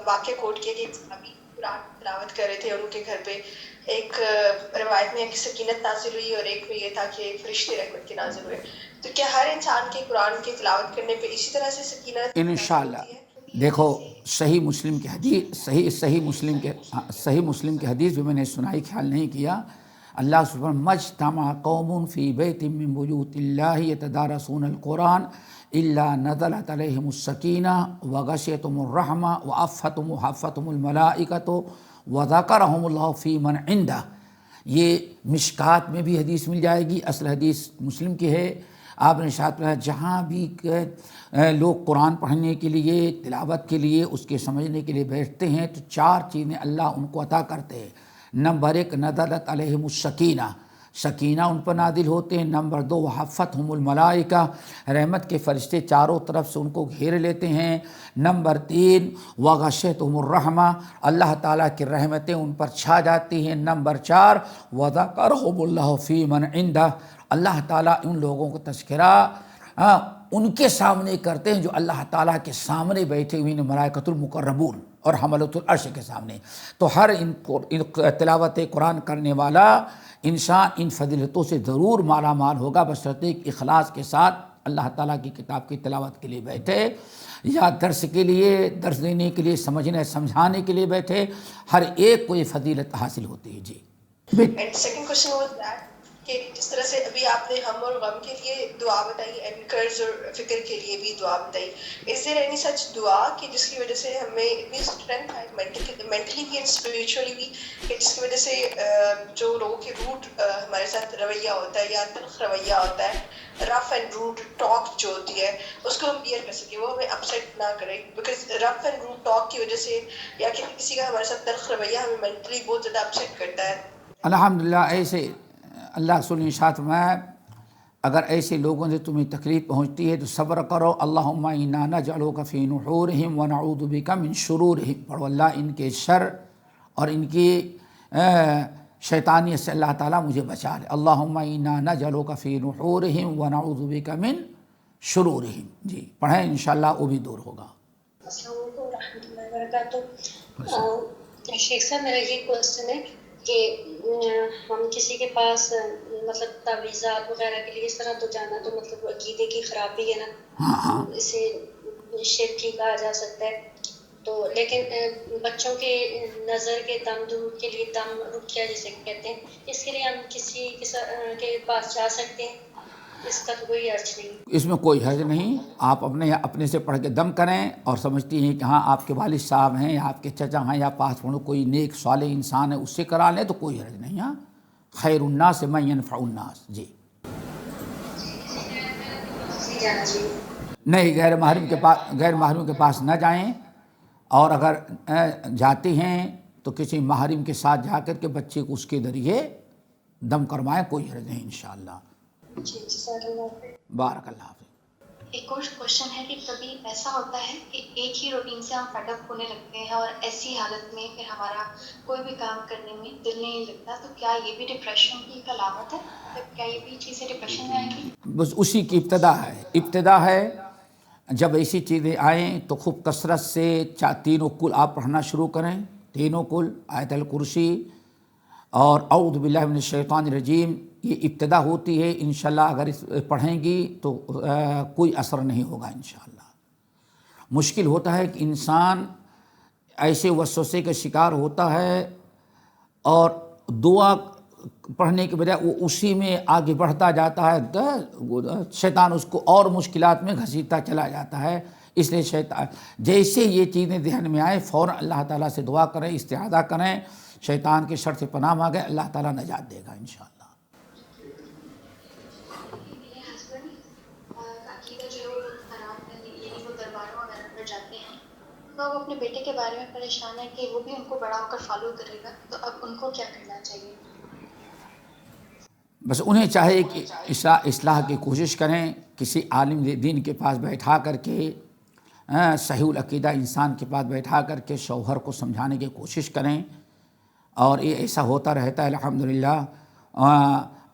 [SPEAKER 2] واقعہ کوٹ کیا کہ ایک صحابی قرآن تلاوت کر رہے تھے اور ان کے گھر پہ ایک روایت میں ایک سکینت نازل ہوئی اور ایک میں یہ تھا کہ فرشتے رحمت کے نازل ہوئے. تو کیا ہر انسان کے قرآن کی تلاوت کرنے پہ اسی طرح سے سکینت
[SPEAKER 1] انشاءاللہ؟ دیکھو صحیح مسلم کی حدیث، صحیح مسلم کی حدیث بھی میں نے سنائی، خیال نہیں کیا. اللہ سبحانہ مجتمع قوم فی بیت من بیوت اللہ یتدارسون القرآن الا نزلت علیہم السکینہ وغشیتہم الرحمہ وحفتہم الملائکۃ وذکرہم اللہ فی من عندہ. یہ مشکات میں بھی حدیث مل جائے گی، اصل حدیث مسلم کی ہے. آپ نے ارشاد فرمایا جہاں بھی لوگ قرآن پڑھنے کے لیے، تلاوت کے لیے، اس کے سمجھنے کے لیے بیٹھتے ہیں تو چار چیزیں اللہ ان کو عطا کرتے ہیں. نمبر 1 نزلت علیہم السکینہ، سکینہ ان پر نازل ہوتے ہیں. نمبر 2 وحفتہم الملائکہ، رحمت کے فرشتے چاروں طرف سے ان کو گھیر لیتے ہیں. نمبر 3 وغشیتہم الرحمہ، اللہ تعالیٰ کی رحمتیں ان پر چھا جاتی ہیں. نمبر 4 وذکرہم اللہ فی من عندہ، اللہ تعالیٰ ان لوگوں کو تذکرہ ان کے سامنے کرتے ہیں جو اللہ تعالیٰ کے سامنے بیٹھے ہوئے ہیں، ملائکۃ المقربون اور حملۃ العرش کے سامنے. تو ہر ان تلاوت قرآن کرنے والا انسان ان فضیلتوں سے ضرور مالا مال ہوگا، بشرطیک اخلاص کے ساتھ اللہ تعالیٰ کی کتاب کی تلاوت کے لیے بیٹھے یا درس کے لیے، درس دینے کے لیے، سمجھنے سمجھانے کے لیے بیٹھے، ہر ایک کو یہ فضیلت حاصل ہوتی ہے. جی.
[SPEAKER 2] And second question was that کہ جس طرح سے ابھی آپ نے ہم اور غم کے لیے دعا بتائی اینڈ قرض اور فکر کے لیے بھی دعا بتائی، از دیر اینی سچ دعا کہ جس کی وجہ سے ہمیں اتنی اسٹرینتھ آئے مینٹلی بھی اینڈ اسپریچولی بھی، کہ جس کی وجہ سے جو لوگوں کے روٹ ہمارے ساتھ رویہ ہوتا ہے یا تلخ رویہ ہوتا ہے، رف اینڈ روٹ ٹاک جو ہوتی ہے، اس کو ہم بیئر کر سکیں، وہ ہمیں اپسیٹ نہ کرے، because rough and rude talk کی وجہ سے یا کسی کا ہمارے ساتھ تلخ رویہ ہمیں مینٹلی بہت زیادہ اپسیٹ کرتا ہے.
[SPEAKER 1] الحمدللہ ایسے اللہ رسول نے ارشاد فرمایا اگر ایسے لوگوں سے تمہیں تکلیف پہنچتی ہے تو صبر کرو. اللہم انا نجعلک فی نحورہم ونعوذ بک من شرورہم. پڑھو اللہ ان کے شر اور ان کی شیطانیت سے اللہ تعالیٰ مجھے بچا لے. اللہم انا نجعلک فی نحورہم ونعوذ بک من شرورہم. جی پڑھیں انشاءاللہ وہ بھی دور ہوگا.
[SPEAKER 3] السلام علیکم و رحمۃ اللہ وبرکاتہ. شیخ صاحب میرا یہ کوشچن ہے کہ ہم کسی کے پاس مطلب تعویذات وغیرہ کے لیے اس طرح تو جانا تو مطلب عقیدے کی خرابی ہے نا، اسے شرک ہی کہا جا سکتا ہے. تو لیکن بچوں کے نظر کے دم دور کے لیے دم رقیہ جسے کہتے ہیں، اس کے لیے ہم کسی کے پاس جا سکتے ہیں، اس کا تو کوئی حرج نہیں.
[SPEAKER 1] اس میں کوئی حرج نہیں. آپ اپنے سے پڑھ کے دم کریں اور سمجھتی ہیں کہ ہاں آپ کے والد صاحب ہیں یا آپ کے چچا ہیں یا پاس پڑھو کوئی نیک صالح انسان ہے اس سے کرا لیں تو کوئی حرج نہیں. ہاں خیر الناس من ینفع الناس. جی نہیں، غیر محرم کے پاس نہ جائیں، اور اگر جاتے ہیں تو کسی محرم کے ساتھ جا کر کے بچے کو اس کے ذریعے دم کروائیں، کوئی حرج نہیں انشاءاللہ. بارک اللہ حافظ.
[SPEAKER 4] ایک اور کوشچن ہے کہ کبھی ایسا ہوتا ہے کہ ایک ہی روٹین سے ہم فیڈ اپ ہونے لگتے ہیں اور ایسی حالت میں پھر ہمارا کوئی بھی کام کرنے میں دل نہیں لگتا، تو کیا یہ بھی ڈپریشن کی ایک علامت ہے؟ کیا یہ بھی چیزیں ڈپریشن میں آئیں گی؟
[SPEAKER 1] بس اسی کی ابتدا ہے. جب ایسی چیزیں آئیں تو خوب کثرت سے تینوں کل آپ پڑھنا شروع کریں، تینوں کل آیت الکرسی اور اعوذ باللہ من الشیطان الرجیم. یہ ابتدا ہوتی ہے، انشاءاللہ اگر پڑھیں گی تو کوئی اثر نہیں ہوگا انشاءاللہ. مشکل ہوتا ہے کہ انسان ایسے وسوسے کا شکار ہوتا ہے اور دعا پڑھنے کے بجائے وہ اسی میں آگے بڑھتا جاتا ہے، شیطان اس کو اور مشکلات میں گھسیٹتا چلا جاتا ہے. اس لیے شیطان جیسے یہ چیزیں ذہن میں آئے فوراً اللہ تعالیٰ سے دعا کریں، استعاذہ کریں، شیطان کے شر سے پناہ مانگیں، اللہ تعالیٰ نجات دے گا انشاءاللہ.
[SPEAKER 4] تو اب اپنے بیٹے کے بارے میں پریشان ہے کہ وہ بھی ان کو بڑا ہو کر فالو کرے گا، تو اب ان کو کیا کرنا چاہیے؟
[SPEAKER 1] بس انہیں چاہیے کہ اصلاح کی کوشش کریں، کسی عالم دین کے پاس بیٹھا کر کے، صحیح العقیدہ انسان کے پاس بیٹھا کر کے شوہر کو سمجھانے کی کوشش کریں. اور یہ ایسا ہوتا رہتا ہے الحمدللہ.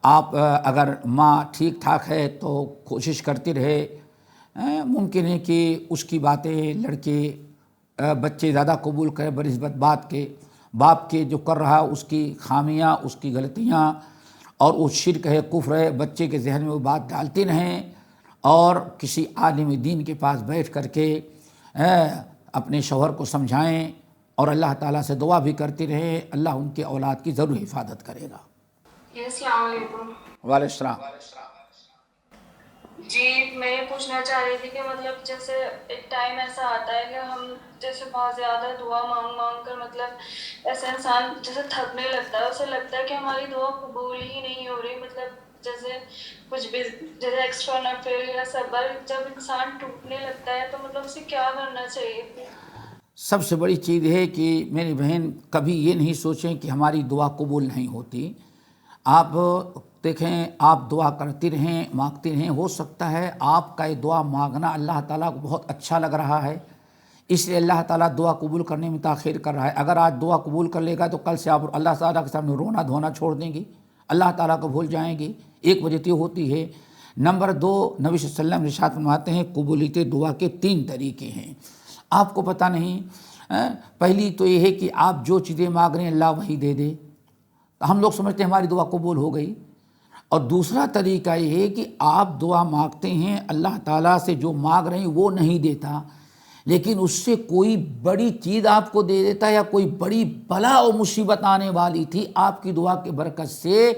[SPEAKER 1] آپ اگر ماں ٹھیک ٹھاک ہے تو کوشش کرتی رہے. ممکن ہے کہ اس کی باتیں لڑکے بچے زیادہ قبول کریں بنسبت باپ کے جو کر رہا اس کی خامیاں، اس کی غلطیاں اور وہ شرک ہے، کفر ہے، بچے کے ذہن میں وہ بات ڈالتے رہیں. اور کسی عالم دین کے پاس بیٹھ کر کے اپنے شوہر کو سمجھائیں اور اللہ تعالیٰ سے دعا بھی کرتے رہیں، اللہ ان کے اولاد کی ضرور حفاظت کرے گا.
[SPEAKER 5] السلام علیکم.
[SPEAKER 1] وعلیکم السلام.
[SPEAKER 5] جی میں یہ پوچھنا چاہ رہی تھی کہ مطلب جیسے ایک ٹائم ایسا آتا ہے کہ ہم جیسے بہت زیادہ دعا مانگ کر مطلب ایسا انسان جیسے تھکنے لگتا ہے، اسے لگتا ہے کہ ہماری دعا قبول ہی نہیں ہو رہی. مطلب جیسے کچھ بھی جیسے ایکسٹرا نفل یا صبر، جب انسان ٹوٹنے لگتا ہے تو مطلب اسے کیا کرنا چاہیے؟
[SPEAKER 1] سب سے بڑی چیز ہے کہ میری بہن کبھی یہ نہیں سوچیں کہ ہماری دعا قبول نہیں ہوتی. آپ دیکھیں، آپ دعا کرتی رہیں، مانگتی رہیں، ہو سکتا ہے آپ کا یہ دعا مانگنا اللہ تعالیٰ کو بہت اچھا لگ رہا ہے، اس لیے اللہ تعالیٰ دعا قبول کرنے میں تاخیر کر رہا ہے. اگر آج دعا قبول کر لے گا تو کل سے آپ اللہ تعالیٰ کے سامنے رونا دھونا چھوڑ دیں گی، اللہ تعالیٰ کو بھول جائیں گی. ایک وجہ تو ہوتی ہے. نمبر 2، نبی صلی اللہ علیہ وسلم ارشاد فرماتے ہیں قبولیت دعا کے 3 طریقے ہیں. آپ کو پتہ نہیں. پہلی تو یہ ہے کہ آپ جو چیزیں مانگ رہے ہیں اللہ وہی دے دے. ہم لوگ سمجھتے ہیں ہماری دعا قبول ہو گئی، اور دوسرا طریقہ یہ ہے کہ آپ دعا مانگتے ہیں، اللہ تعالیٰ سے جو مانگ رہے ہیں وہ نہیں دیتا، لیکن اس سے کوئی بڑی چیز آپ کو دے دیتا ہے، یا کوئی بڑی بلا و مصیبت آنے والی تھی، آپ کی دعا کی برکت سے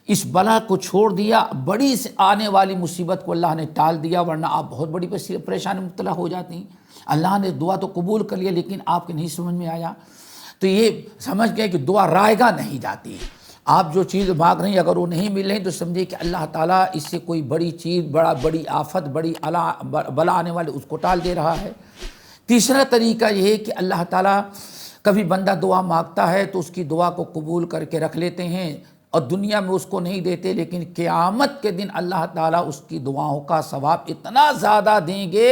[SPEAKER 1] اس بلا کو چھوڑ دیا، بڑی سے آنے والی مصیبت کو اللہ نے ٹال دیا، ورنہ آپ بہت بڑی پریشانی میں مبتلا ہو جاتی ہیں۔ اللہ نے دعا تو قبول کر لیا، لیکن آپ کے نہیں سمجھ میں آیا، تو یہ سمجھ گئے کہ دعا رائے گاہ نہیں جاتی۔ آپ جو چیز مانگ رہے ہیں اگر وہ نہیں مل رہی تو سمجھے کہ اللہ تعالیٰ اس سے کوئی بڑی چیز، بڑی آفت، بڑی بلا آنے والے اس کو ٹال دے رہا ہے۔ تیسرا طریقہ یہ ہے کہ اللہ تعالیٰ کبھی بندہ دعا مانگتا ہے تو اس کی دعا کو قبول کر کے رکھ لیتے ہیں اور دنیا میں اس کو نہیں دیتے، لیکن قیامت کے دن اللہ تعالیٰ اس کی دعاؤں کا ثواب اتنا زیادہ دیں گے،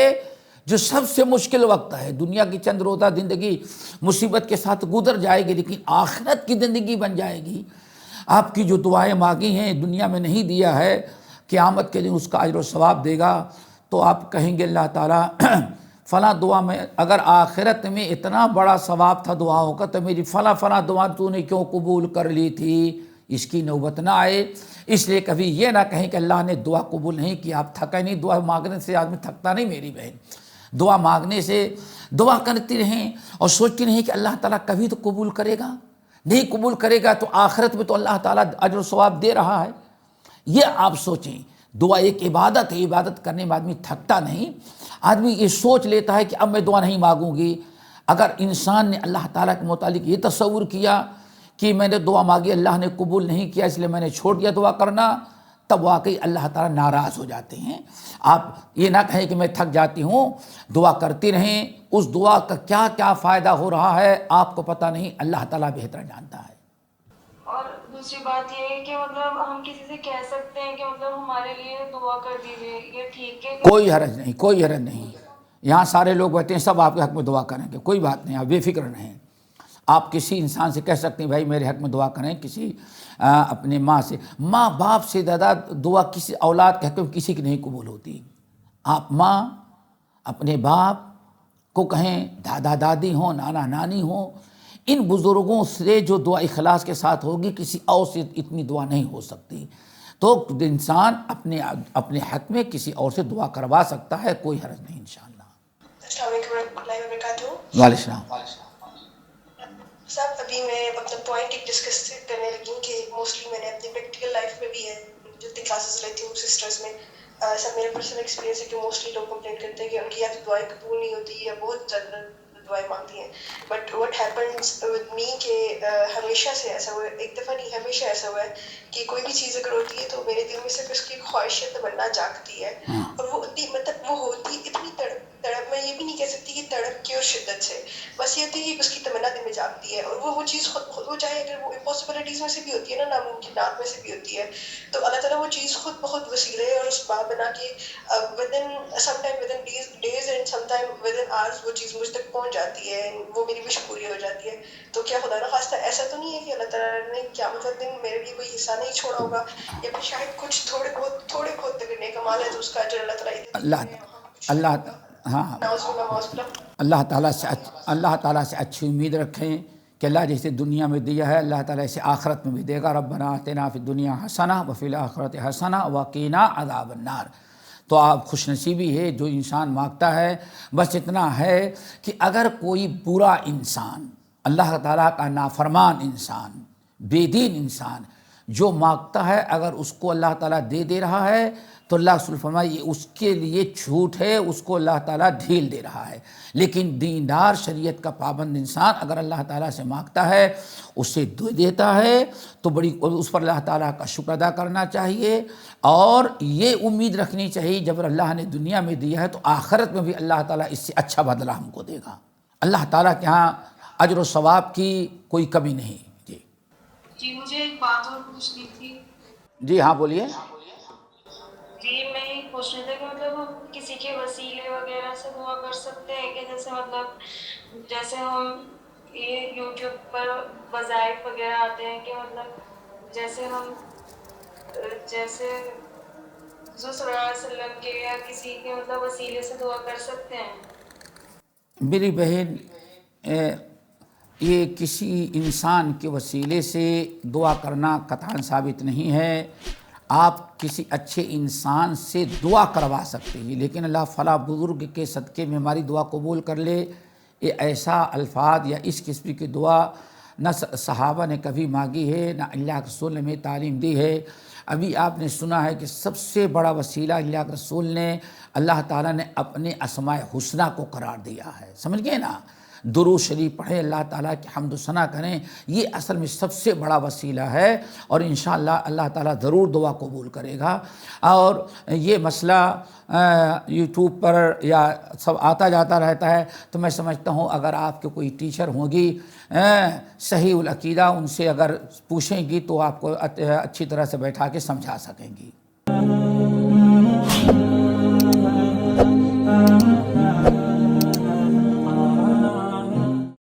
[SPEAKER 1] جو سب سے مشکل وقت ہے، دنیا کی چند روزہ زندگی مصیبت کے ساتھ گزر جائے گی، لیکن آخرت کی زندگی بن جائے گی۔ آپ کی جو دعائیں مانگی ہیں دنیا میں نہیں دیا ہے، قیامت کے دن اس کا اجر و ثواب دے گا، تو آپ کہیں گے اللہ تعالیٰ فلاں دعا میں اگر آخرت میں اتنا بڑا ثواب تھا دعاؤں کا، تو میری فلاں دعا تو نے کیوں قبول کر لی تھی، اس کی نوبت نہ آئے۔ اس لیے کبھی یہ نہ کہیں کہ اللہ نے دعا قبول نہیں کی، آپ تھکے نہیں، دعا مانگنے سے آدمی تھکتا نہیں میری بہن، دعا مانگنے سے دعا کرتی رہیں اور سوچتی رہیں کہ اللہ تعالیٰ کبھی تو قبول کرے گا، نہیں قبول کرے گا تو آخرت میں تو اللہ تعالیٰ اجر و ثواب دے رہا ہے۔ یہ آپ سوچیں، دعا ایک عبادت ہے، عبادت کرنے میں آدمی تھکتا نہیں، آدمی یہ سوچ لیتا ہے کہ اب میں دعا نہیں مانگوں گی۔ اگر انسان نے اللہ تعالیٰ کے متعلق یہ تصور کیا کہ میں نے دعا مانگی، اللہ نے قبول نہیں کیا اس لیے میں نے چھوڑ دیا دعا کرنا، تب واقعی اللہ تعالیٰ ناراض ہو جاتے ہیں۔ آپ یہ نہ کہیں کہ میں تھک جاتی ہوں، دعا کرتی رہیں، اس دعا کا کیا کیا فائدہ ہو رہا ہے آپ کو پتہ نہیں، اللہ تعالیٰ بہتر جانتا ہے۔
[SPEAKER 5] اور دوسری بات یہ ہے کہ مطلب ہم کسی سے کہہ سکتے ہیں کہ مطلب ہمارے لیے دعا کر دیجیے، یہ ٹھیک ہے؟
[SPEAKER 1] کوئی حرج نہیں، کوئی حرج نہیں، یہاں سارے لوگ بیٹھے ہیں، سب آپ کے حق میں دعا کریں گے، کوئی بات نہیں، آپ بے فکر رہیں۔ آپ کسی انسان سے کہہ سکتے ہیں بھائی میرے حق میں دعا کریں، کسی اپنے ماں سے، ماں باپ سے زیادہ دعا کسی اولاد کے حق میں کسی کی نہیں قبول ہوتی۔ آپ ماں اپنے باپ کو کہیں، دادا دادی ہوں، نانا نانی ہوں، ان بزرگوں سے جو دعا اخلاص کے ساتھ ہوگی کسی اور سے اتنی دعا نہیں ہو سکتی، تو انسان اپنے حق میں کسی اور سے دعا کروا سکتا ہے، کوئی حرج نہیں انشاءاللہ۔
[SPEAKER 2] السلام علیکم ورحمۃ اللہ وبرکاتہ۔
[SPEAKER 1] وعلیکم السلام۔
[SPEAKER 2] صاحب ابھی میں مطلب پوائنٹ ایک ڈسکس کرنے لگی ہوں کہ موسٹلی میں نے اپنی پریکٹیکل لائف میں بھی ہے، جتنی کلاسز لیتی ہوں سسٹرز میں، سب میرا پرسنل ایکسپیرینس ہے کہ موسٹلی لوگ کمپلین کرتے ہیں کہ ان کی یا تو دعائیں قبول نہیں ہوتی یا بہت زیادہ دعائیں مانگتی ہیں، but what happens with me کہ ہمیشہ سے ایسا ہوا ہے، ایک دفعہ نہیں ہمیشہ ایسا ہوا ہے کہ کوئی بھی چیز اگر ہوتی ہے تو میرے دل میں صرف اس کی خواہشیں تمنا جاگتی ہے، اور وہ اتنی مطلب وہ ہوتی اتنی تڑپ، میں یہ بھی نہیں کہہ سکتی کہ تڑپ کی اور شدت سے، بس یہ ہوتی ہے کہ اس کی تمنا دل میں جاگتی ہے، اور وہ چیز خود وہ چاہے اگر وہ امپاسبلٹیز میں سے بھی ہوتی ہے نا، ناممکنات میں سے بھی ہوتی ہے، تو اللہ تعالیٰ وہ چیز خود بہت وسیلے اور اس بات بنا کے within some time within days and some time within hours وہ چیز مجھ تک پہنچ جاتی ہے، وہ میری وش پوری ہو جاتی ہے۔ تو کیا خدا نخواستہ ایسا تو نہیں ہے کہ اللہ تعالیٰ نے قیامت دن میرے لیے کوئی حصہ نہیں چھوڑا ہوگا، یا پھر شاید کچھ تھوڑے بہت اگر نیک اعمال ہے تو اس کا اجر اللہ تعالیٰ
[SPEAKER 1] اللہ تعالیٰ سے اچھی امید رکھیں کہ اللہ جیسے دنیا میں دیا ہے اللہ تعالیٰ اسے آخرت میں بھی دے گا۔ ربنا آتنا فی الدنیا حسنہ وفی الآخرۃ حسنہ وقنا عذاب النار۔ تو آپ خوش نصیبی ہے جو انسان مانگتا ہے، بس اتنا ہے کہ اگر کوئی برا انسان، اللہ تعالیٰ کا نافرمان انسان، بے دین انسان جو مانگتا ہے، اگر اس کو اللہ تعالیٰ دے رہا ہے تو اللہ رسول فرمائے یہ اس کے لیے چھوٹ ہے، اس کو اللہ تعالیٰ ڈھیل دے رہا ہے۔ لیکن دیندار شریعت کا پابند انسان اگر اللہ تعالیٰ سے مانگتا ہے، اسے دیتا ہے، تو بڑی اس پر اللہ تعالیٰ کا شکر ادا کرنا چاہیے، اور یہ امید رکھنی چاہیے جب اللہ نے دنیا میں دیا ہے تو آخرت میں بھی اللہ تعالیٰ اس سے اچھا بدلہ ہم کو دے گا۔ اللہ تعالیٰ کے ہاں اجر و ثواب کی کوئی کمی نہیں۔
[SPEAKER 5] جی مجھے ایک بات اور پوچھنی تھی۔
[SPEAKER 1] جی ہاں بولیے۔
[SPEAKER 5] جی میں یہ پوچھ رہی تھی کہ مطلب ہم کسی کے وسیلے وغیرہ سے دعا کر سکتے ہیں کہ جیسے ہم یہ یوٹیوب پر وظائف وغیرہ آتے ہیں کہ مطلب جیسے حضور صلی اللہ علیہ وسلم کے یا کسی کے مطلب وسیلے سے دعا کر سکتے ہیں؟
[SPEAKER 1] میری بہن، یہ کسی انسان کے وسیلے سے دعا کرنا قطعاً ثابت نہیں ہے۔ آپ کسی اچھے انسان سے دعا کروا سکتے ہیں، لیکن اللہ فلاں بزرگ کے صدقے میں ہماری دعا قبول کر لے، یہ ایسا الفاظ یا اس قسم کی دعا نہ صحابہ نے کبھی مانگی ہے، نہ اللہ کے رسول نے ہمیں تعلیم دی ہے۔ ابھی آپ نے سنا ہے کہ سب سے بڑا وسیلہ اللہ کے رسول نے، اللہ تعالیٰ نے اپنے اسماء حسنہ کو قرار دیا ہے، سمجھ گئے نا؟ درود شریف پڑھیں، اللہ تعالیٰ کی حمد و ثنا کریں، یہ اصل میں سب سے بڑا وسیلہ ہے، اور انشاءاللہ اللہ تعالیٰ ضرور دعا قبول کرے گا۔ اور یہ مسئلہ یوٹیوب پر یا سب آتا جاتا رہتا ہے، تو میں سمجھتا ہوں اگر آپ کے کوئی ٹیچر ہوں گی صحیح العقیدہ، ان سے اگر پوچھیں گی تو آپ کو اچھی طرح سے بیٹھا کے سمجھا سکیں گی۔